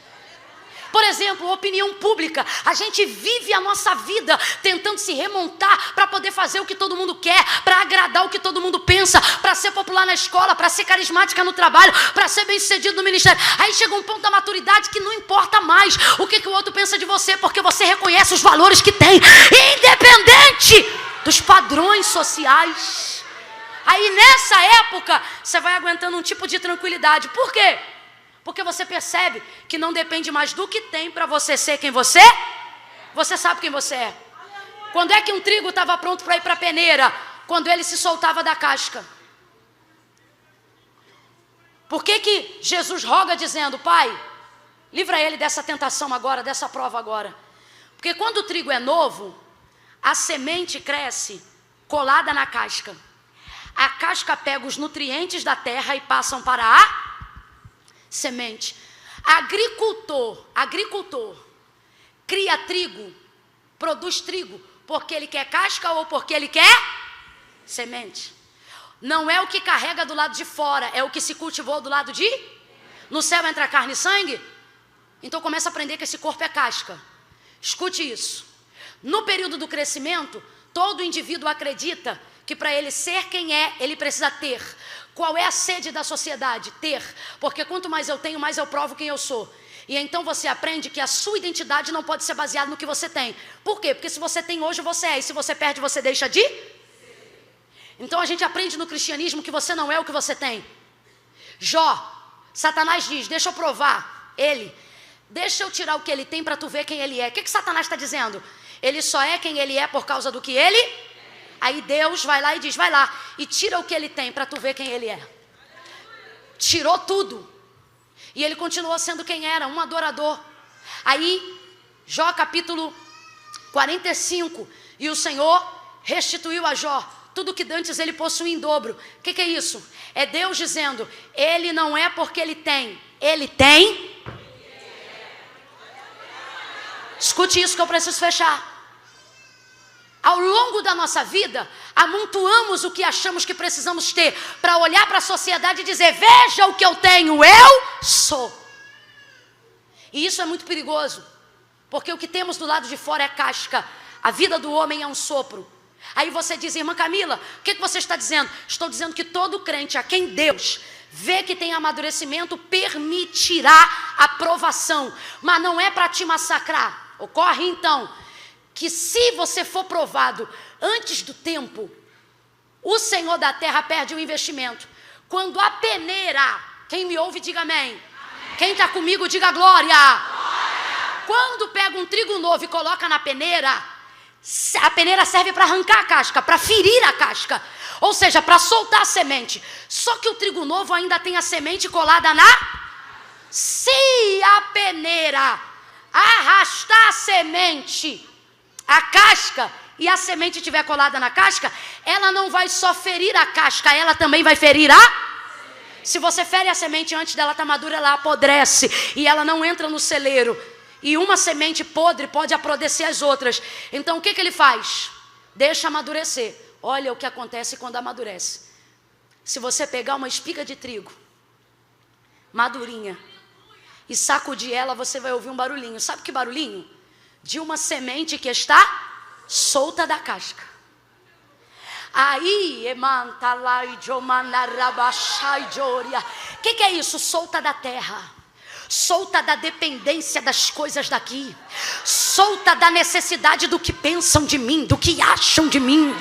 Por exemplo, opinião pública. A gente vive a nossa vida tentando se remontar para poder fazer o que todo mundo quer, para agradar o que todo mundo pensa, para ser popular na escola, para ser carismática no trabalho, para ser bem-sucedido no ministério. Aí chega um ponto da maturidade que não importa mais o que o outro pensa de você, porque você reconhece os valores que tem, independente dos padrões sociais. Aí nessa época, você vai aguentando um tipo de tranquilidade. Por quê? Porque você percebe que não depende mais do que tem para você ser quem você é. Você sabe quem você é. Quando é que um trigo estava pronto para ir para a peneira? Quando ele se soltava da casca. Por que Jesus roga dizendo, Pai, livra ele dessa tentação agora, dessa prova agora? Porque quando o trigo é novo, a semente cresce colada na casca. A casca pega os nutrientes da terra e passam para a semente. Agricultor cria trigo, produz trigo porque ele quer casca ou porque ele quer semente. Não é o que carrega do lado de fora, é o que se cultivou do lado de... No céu entra carne e sangue? Então começa a aprender que esse corpo é casca. Escute isso. No período do crescimento, todo indivíduo acredita que para ele ser quem é, ele precisa ter. Qual é a sede da sociedade? Ter. Porque quanto mais eu tenho, mais eu provo quem eu sou. E então você aprende que a sua identidade não pode ser baseada no que você tem. Por quê? Porque se você tem hoje, você é. E se você perde, você deixa de... Então a gente aprende no cristianismo que você não é o que você tem. Satanás diz, deixa eu provar ele. Deixa eu tirar o que ele tem para tu ver quem ele é. O que Satanás está dizendo? Ele só é quem ele é por causa do que ele... Aí Deus vai lá e diz, vai lá e tira o que ele tem para tu ver quem ele é. Tirou tudo. E ele continuou sendo quem era, um adorador. Aí, Jó capítulo 45, e o Senhor restituiu a Jó tudo que dantes ele possuía em dobro. O que é isso? É Deus dizendo, ele não é porque ele tem, ele tem. Escute isso que eu preciso fechar. Ao longo da nossa vida, amontoamos o que achamos que precisamos ter para olhar para a sociedade e dizer, veja o que eu tenho, eu sou. E isso é muito perigoso, Porque o que temos do lado de fora é casca. A vida do homem é um sopro. Aí você diz, irmã Camila, o que você está dizendo? Estou dizendo que todo crente a quem Deus vê que tem amadurecimento permitirá a provação. Mas não é para te massacrar. Ocorre então que se você for provado antes do tempo, o Senhor da terra perde o investimento. Quando a peneira, quem me ouve diga amém. Amém. Quem está comigo diga glória. Glória. Quando pega um trigo novo e coloca na peneira, a peneira serve para arrancar a casca, para ferir a casca. Ou seja, para soltar a semente. Só que o trigo novo ainda tem a semente colada na... Se a peneira arrastar a semente, a casca, e a semente estiver colada na casca, ela não vai só ferir a casca, ela também vai ferir a... Se você fere a semente antes dela estar madura, ela apodrece e ela não entra no celeiro. E uma semente podre pode apodrecer as outras. Então o que ele faz? Deixa amadurecer. Olha o que acontece quando amadurece. Se você pegar uma espiga de trigo madurinha e sacudir ela, você vai ouvir um barulhinho. Sabe que barulhinho? De uma semente que está solta da casca. Aí, o que é isso? Solta da terra. Solta da dependência das coisas daqui. Solta da necessidade do que pensam de mim, do que acham de mim.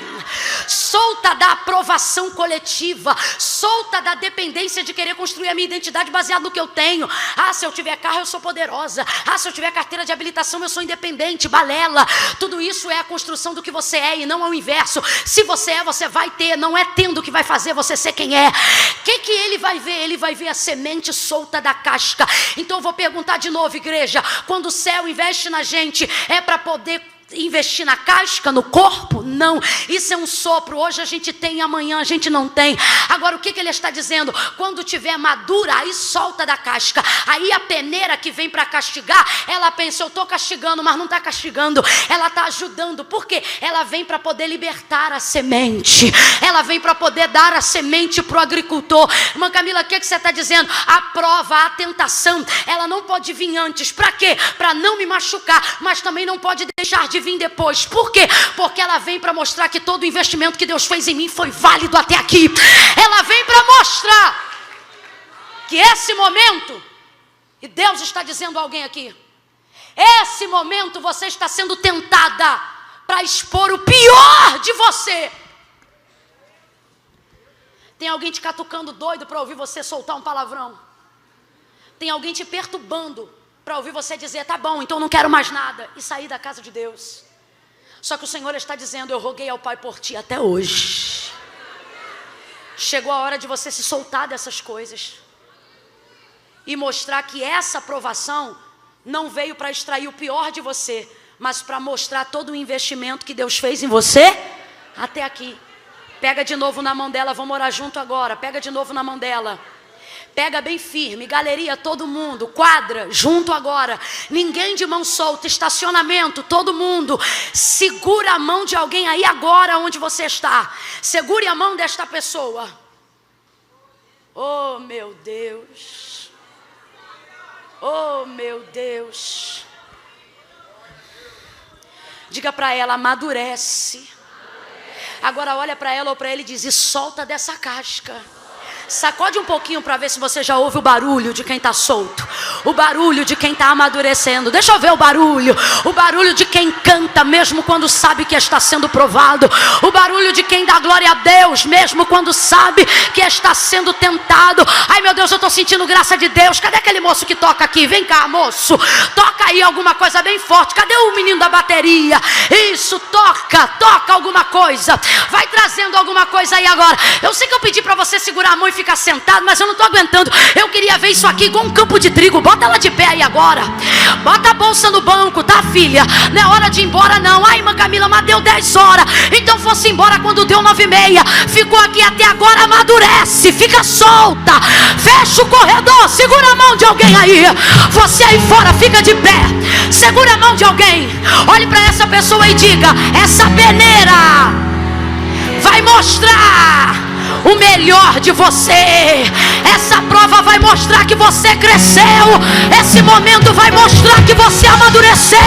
Solta da aprovação coletiva. Solta da dependência de querer construir a minha identidade baseada no que eu tenho. Ah, se eu tiver carro eu sou poderosa. Ah, se eu tiver carteira de habilitação eu sou independente, balela. Tudo isso é a construção do que você é e não é o inverso. Se você é, você vai ter. Não é tendo que vai fazer você ser quem é. O que ele vai ver? Ele vai ver a semente solta da casca. Então eu vou perguntar de novo, igreja. Quando o céu investe na gente, é para poder investir na casca, no corpo? Não, isso é um sopro. Hoje a gente tem, amanhã a gente não tem. Agora o que ele está dizendo? Quando tiver madura, aí solta da casca. Aí a peneira que vem para castigar, ela pensa, eu estou castigando, mas não está castigando, ela está ajudando. Por quê? Ela vem para poder libertar a semente. Ela vem para poder dar a semente para o agricultor. Irmã Camila, o que você está dizendo? A prova, a tentação, ela não pode vir antes. Para quê? Para não me machucar, mas também não pode deixar de vir depois. Por quê? Porque ela vem para mostrar que todo o investimento que Deus fez em mim foi válido até aqui. Ela vem para mostrar que esse momento, e Deus está dizendo a alguém aqui, esse momento você está sendo tentada para expor o pior de você. Tem alguém te catucando doido para ouvir você soltar um palavrão. Tem alguém te perturbando para ouvir você dizer, tá bom, então não quero mais nada, e sair da casa de Deus. Só que o Senhor está dizendo, eu roguei ao Pai por ti até hoje. Chegou a hora de você se soltar dessas coisas e mostrar que essa aprovação não veio para extrair o pior de você, mas para mostrar todo o investimento que Deus fez em você até aqui. Pega de novo na mão dela, vamos orar junto agora. Pega de novo na mão dela. Pega bem firme, galeria, todo mundo, quadra, junto agora, ninguém de mão solta, estacionamento, todo mundo, segura a mão de alguém aí agora onde você está, segure a mão desta pessoa. Oh meu Deus, oh meu Deus, diga para ela, amadurece. Agora olha para ela ou para ele e diz, e solta dessa casca. Sacode um pouquinho para ver se você já ouve o barulho de quem está solto, o barulho de quem está amadurecendo. Deixa eu ver o barulho de quem canta mesmo quando sabe que está sendo provado, o barulho de quem dá glória a Deus mesmo quando sabe que está sendo tentado. Ai meu Deus, eu estou sentindo graça de Deus. Cadê aquele moço que toca aqui? Vem cá, moço, toca aí alguma coisa bem forte. Cadê o menino da bateria? Isso, toca alguma coisa, vai trazendo alguma coisa aí agora. Eu sei que eu pedi para você segurar a mão e ficar sentado, mas eu não estou aguentando. Eu queria ver isso aqui igual um campo de trigo. Bota ela de pé aí agora. Bota a bolsa no banco, tá, filha? Não é hora de ir embora não. Ai, irmã Camila, mas deu 10 horas. Então fosse embora quando deu 9h30. Ficou aqui até agora, amadurece. Fica solta. Fecha o corredor. Segura a mão de alguém aí. Você aí fora, fica de pé. Segura a mão de alguém. Olhe para essa pessoa e diga, essa peneira vai mostrar o melhor de você. Essa prova vai mostrar que você cresceu. Esse momento vai mostrar que você amadureceu.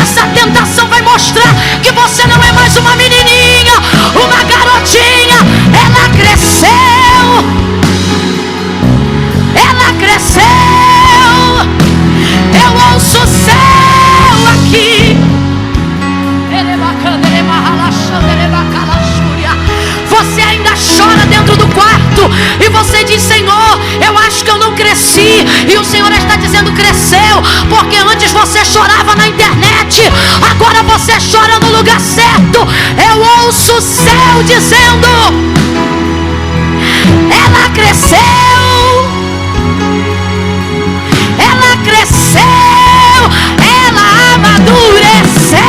Essa tentação vai mostrar que você não é mais uma menininha, uma garotinha. Ela cresceu. Ela cresceu. Eu ouço o céu aqui. Você ainda chora dentro do quarto e você diz: Senhor, eu acho que eu não cresci. E o Senhor está dizendo: cresceu, porque antes você chorava na internet, agora você chora no lugar certo. Eu ouço o céu dizendo: ela cresceu. Ela cresceu, ela amadureceu.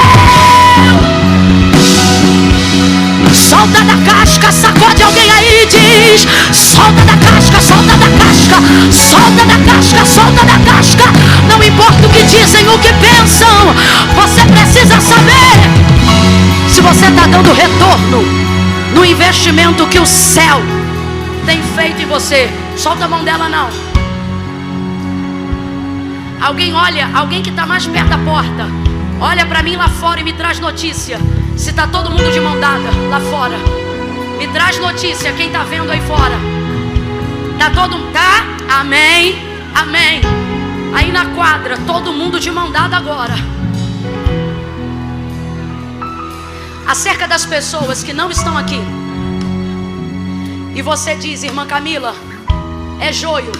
Solta da casca, sacode alguém aí e diz: solta da casca, solta da casca, solta da casca, solta da casca. Não importa o que dizem, o que pensam, você precisa saber se você está dando retorno no investimento que o céu tem feito em você. Solta a mão dela não. Alguém olha, alguém que está mais perto da porta, olha para mim lá fora e me traz notícia. Se está todo mundo de mão dada lá fora, me traz notícia. Quem está vendo aí fora? Tá todo mundo? Tá? Amém, amém. Aí na quadra, todo mundo de mão dada agora. Acerca das pessoas que não estão aqui, e você diz: irmã Camila, é joio.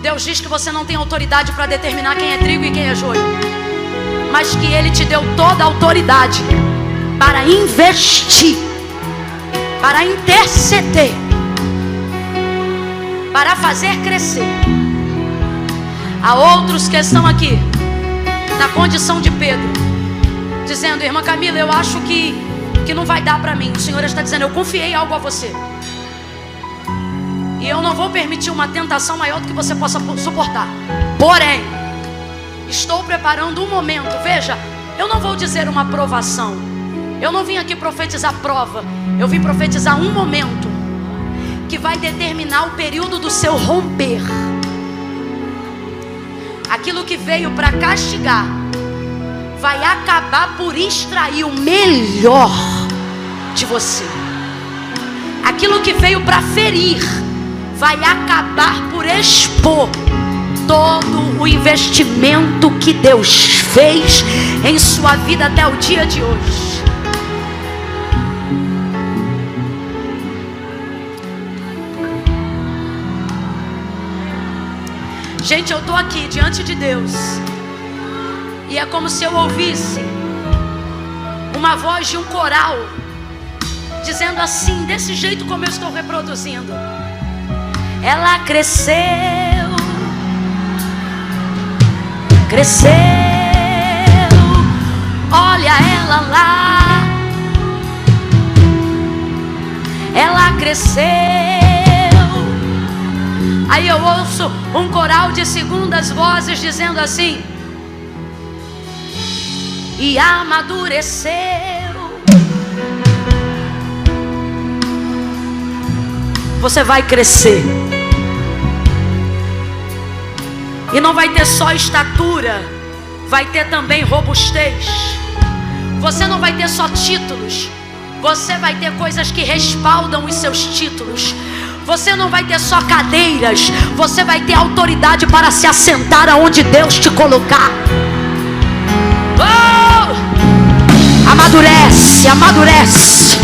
Deus diz que você não tem autoridade para determinar quem é trigo e quem é joio, mas que Ele te deu toda a autoridade para investir, para interceder, para fazer crescer. Há outros que estão aqui na condição de Pedro, dizendo: irmã Camila, eu acho que não vai dar para mim. O Senhor está dizendo: eu confiei algo a você, e eu não vou permitir uma tentação maior do que você possa suportar. Porém, estou preparando um momento. Veja, eu não vou dizer uma provação. Eu não vim aqui profetizar prova. Eu vim profetizar um momento que vai determinar o período do seu romper. Aquilo que veio para castigar vai acabar por extrair o melhor de você. Aquilo que veio para ferir vai acabar por expor todo o investimento que Deus fez em sua vida até o dia de hoje. Gente, eu estou aqui diante de Deus, e é como se eu ouvisse uma voz de um coral dizendo assim, desse jeito como eu estou reproduzindo: ela cresceu, cresceu, olha ela lá, ela cresceu. Aí eu ouço um coral de segundas vozes dizendo assim: e amadureceu. Você vai crescer, e não vai ter só estatura, vai ter também robustez. Você não vai ter só títulos, você vai ter coisas que respaldam os seus títulos. Você não vai ter só cadeiras, você vai ter autoridade para se assentar aonde Deus te colocar. Oh! Amadurece, amadurece,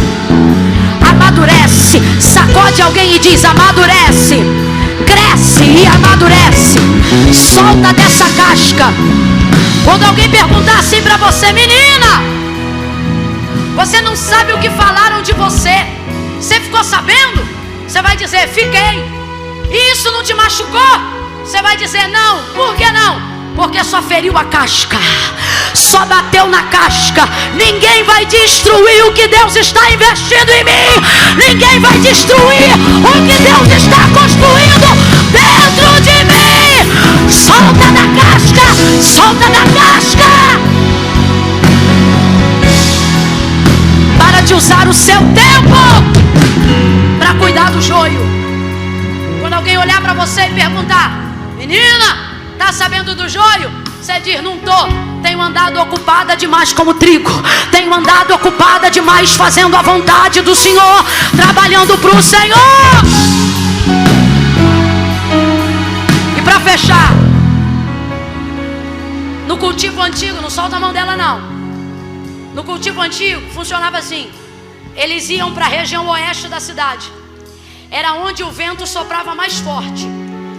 amadurece. Sacode alguém e diz: amadurece. Cresce e amadurece. Solta dessa casca. Quando alguém perguntar assim para você: menina, você não sabe o que falaram de você, você ficou sabendo? Você vai dizer: fiquei. E isso não te machucou? Você vai dizer: não. Por que não? Porque só feriu a casca, só bateu na casca. Ninguém vai destruir o que Deus está investindo em mim. Ninguém vai destruir o que Deus está construindo dentro de mim. Solta da casca, solta da casca. Para de usar o seu tempo para cuidar do joio. Quando alguém olhar para você e perguntar: menina, tá sabendo do joio? Você diz: não tô. Tenho andado ocupada demais como trigo. Tenho andado ocupada demais fazendo a vontade do Senhor, trabalhando para o Senhor. E para fechar, no cultivo antigo, não solta a mão dela não. No cultivo antigo funcionava assim: eles iam para a região oeste da cidade. Era onde o vento soprava mais forte.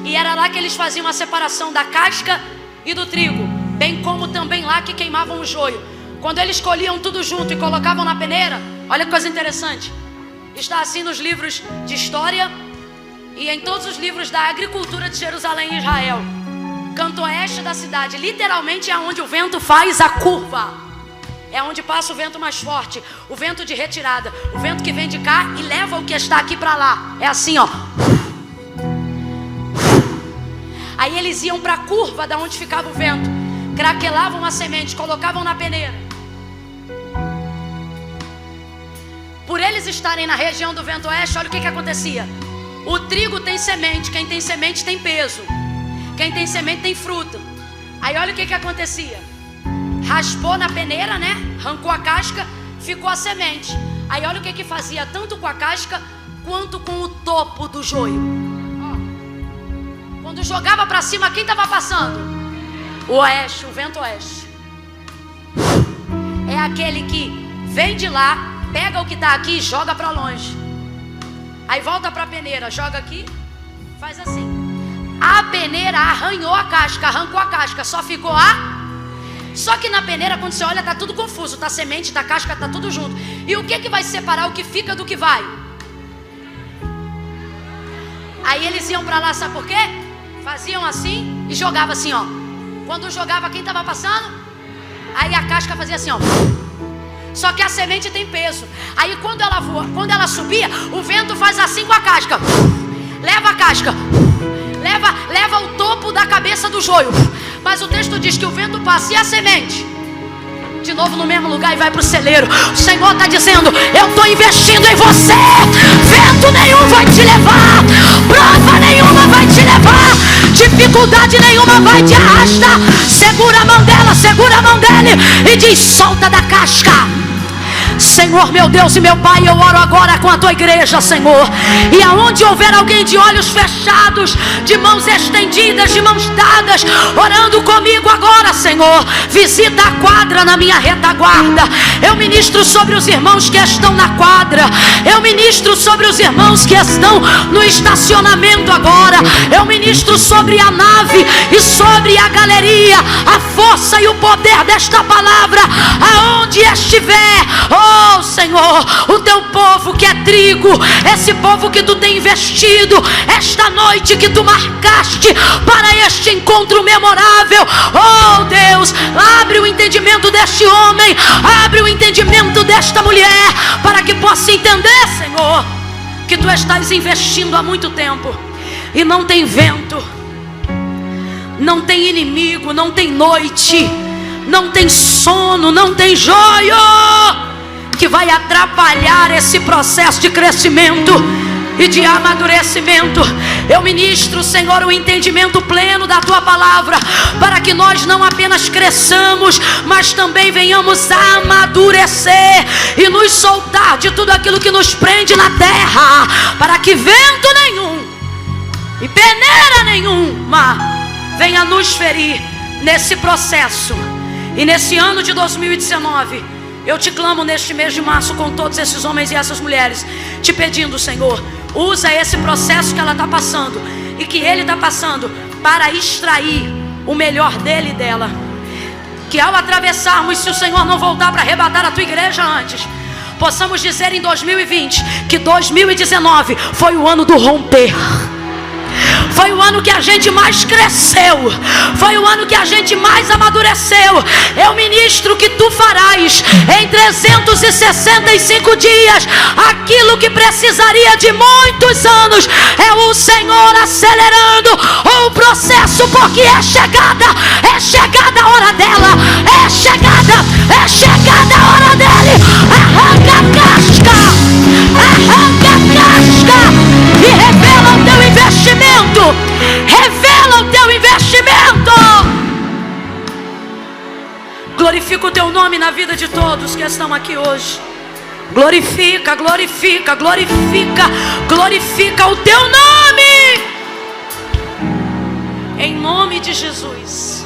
E era lá que eles faziam a separação da casca e do trigo, bem como também lá que queimavam o joio. Quando eles colhiam tudo junto e colocavam na peneira, olha que coisa interessante. Está assim nos livros de história e em todos os livros da agricultura de Jerusalém e Israel. Canto oeste da cidade, literalmente é onde o vento faz a curva. É onde passa o vento mais forte, o vento de retirada, o vento que vem de cá e leva o que está aqui para lá. É assim, ó. Aí eles iam para a curva da onde ficava o vento, craquelavam a semente, colocavam na peneira. Por eles estarem na região do vento oeste, olha o que acontecia. O trigo tem semente, quem tem semente tem peso. Quem tem semente tem fruto. Aí olha o que acontecia. Raspou na peneira, né? Arrancou a casca, ficou a semente. Aí olha o que fazia, tanto com a casca quanto com o topo do joio. Ó. Quando jogava para cima, quem estava passando? O oeste, o vento oeste. É aquele que vem de lá, pega o que está aqui e joga para longe. Aí volta para a peneira, joga aqui, faz assim. A peneira arranhou a casca, arrancou a casca, só ficou a... Só que na peneira, quando você olha, tá tudo confuso. Tá semente, tá casca, tá tudo junto. E o que vai separar o que fica do que vai? Aí eles iam pra lá, sabe por quê? Faziam assim e jogavam assim, ó. Quando jogava, quem tava passando? Aí a casca fazia assim, ó. Só que a semente tem peso. Aí quando ela voa, quando ela subia, o vento faz assim com a casca. Leva a casca. Leva o topo da cabeça do joio. Mas o texto diz que o vento passa e a semente de novo no mesmo lugar e vai para o celeiro. O Senhor está dizendo: eu estou investindo em você. Vento nenhum vai te levar, prova nenhuma vai te levar, dificuldade nenhuma vai te arrastar. Segura a mão dela, segura a mão dele e diz: solta da casca. Senhor, meu Deus e meu Pai, eu oro agora com a tua igreja, Senhor. E aonde houver alguém de olhos fechados, de mãos estendidas, de mãos dadas, orando comigo agora, Senhor, visita a quadra na minha retaguarda. Eu ministro sobre os irmãos que estão na quadra. Eu ministro sobre os irmãos que estão no estacionamento agora. Eu ministro sobre a nave e sobre a galeria, a força e o poder desta palavra, aonde estiver. Oh Senhor, o teu povo que é trigo, esse povo que tu tem investido, esta noite que tu marcaste para este encontro memorável. Oh Deus, abre o entendimento deste homem, abre o entendimento desta mulher, para que possa entender, Senhor, que tu estás investindo há muito tempo. E não tem vento, não tem inimigo, não tem noite, não tem sono, não tem joio que vai atrapalhar esse processo de crescimento e de amadurecimento. Eu ministro, Senhor, o entendimento pleno da tua palavra, para que nós não apenas cresçamos, mas também venhamos a amadurecer e nos soltar de tudo aquilo que nos prende na terra, para que vento nenhum e peneira nenhuma venha nos ferir nesse processo. E nesse ano de 2019, eu te clamo neste mês de março com todos esses homens e essas mulheres, te pedindo, Senhor, usa esse processo que ela está passando e que ele está passando para extrair o melhor dele e dela. Que ao atravessarmos, se o Senhor não voltar para arrebatar a tua igreja antes, possamos dizer em 2020 que 2019 foi o ano do romper. Foi o ano que a gente mais cresceu, foi o ano que a gente mais amadureceu. Eu ministro que tu farás em 365 dias aquilo que precisaria de muitos anos. É o Senhor acelerando o processo, porque é chegada a hora dela, é chegada a hora dele. Arranca a casca, arranca a casca. teu nome na vida de todos que estão aqui hoje. Glorifica, glorifica, glorifica, glorifica o teu nome. Em nome de Jesus.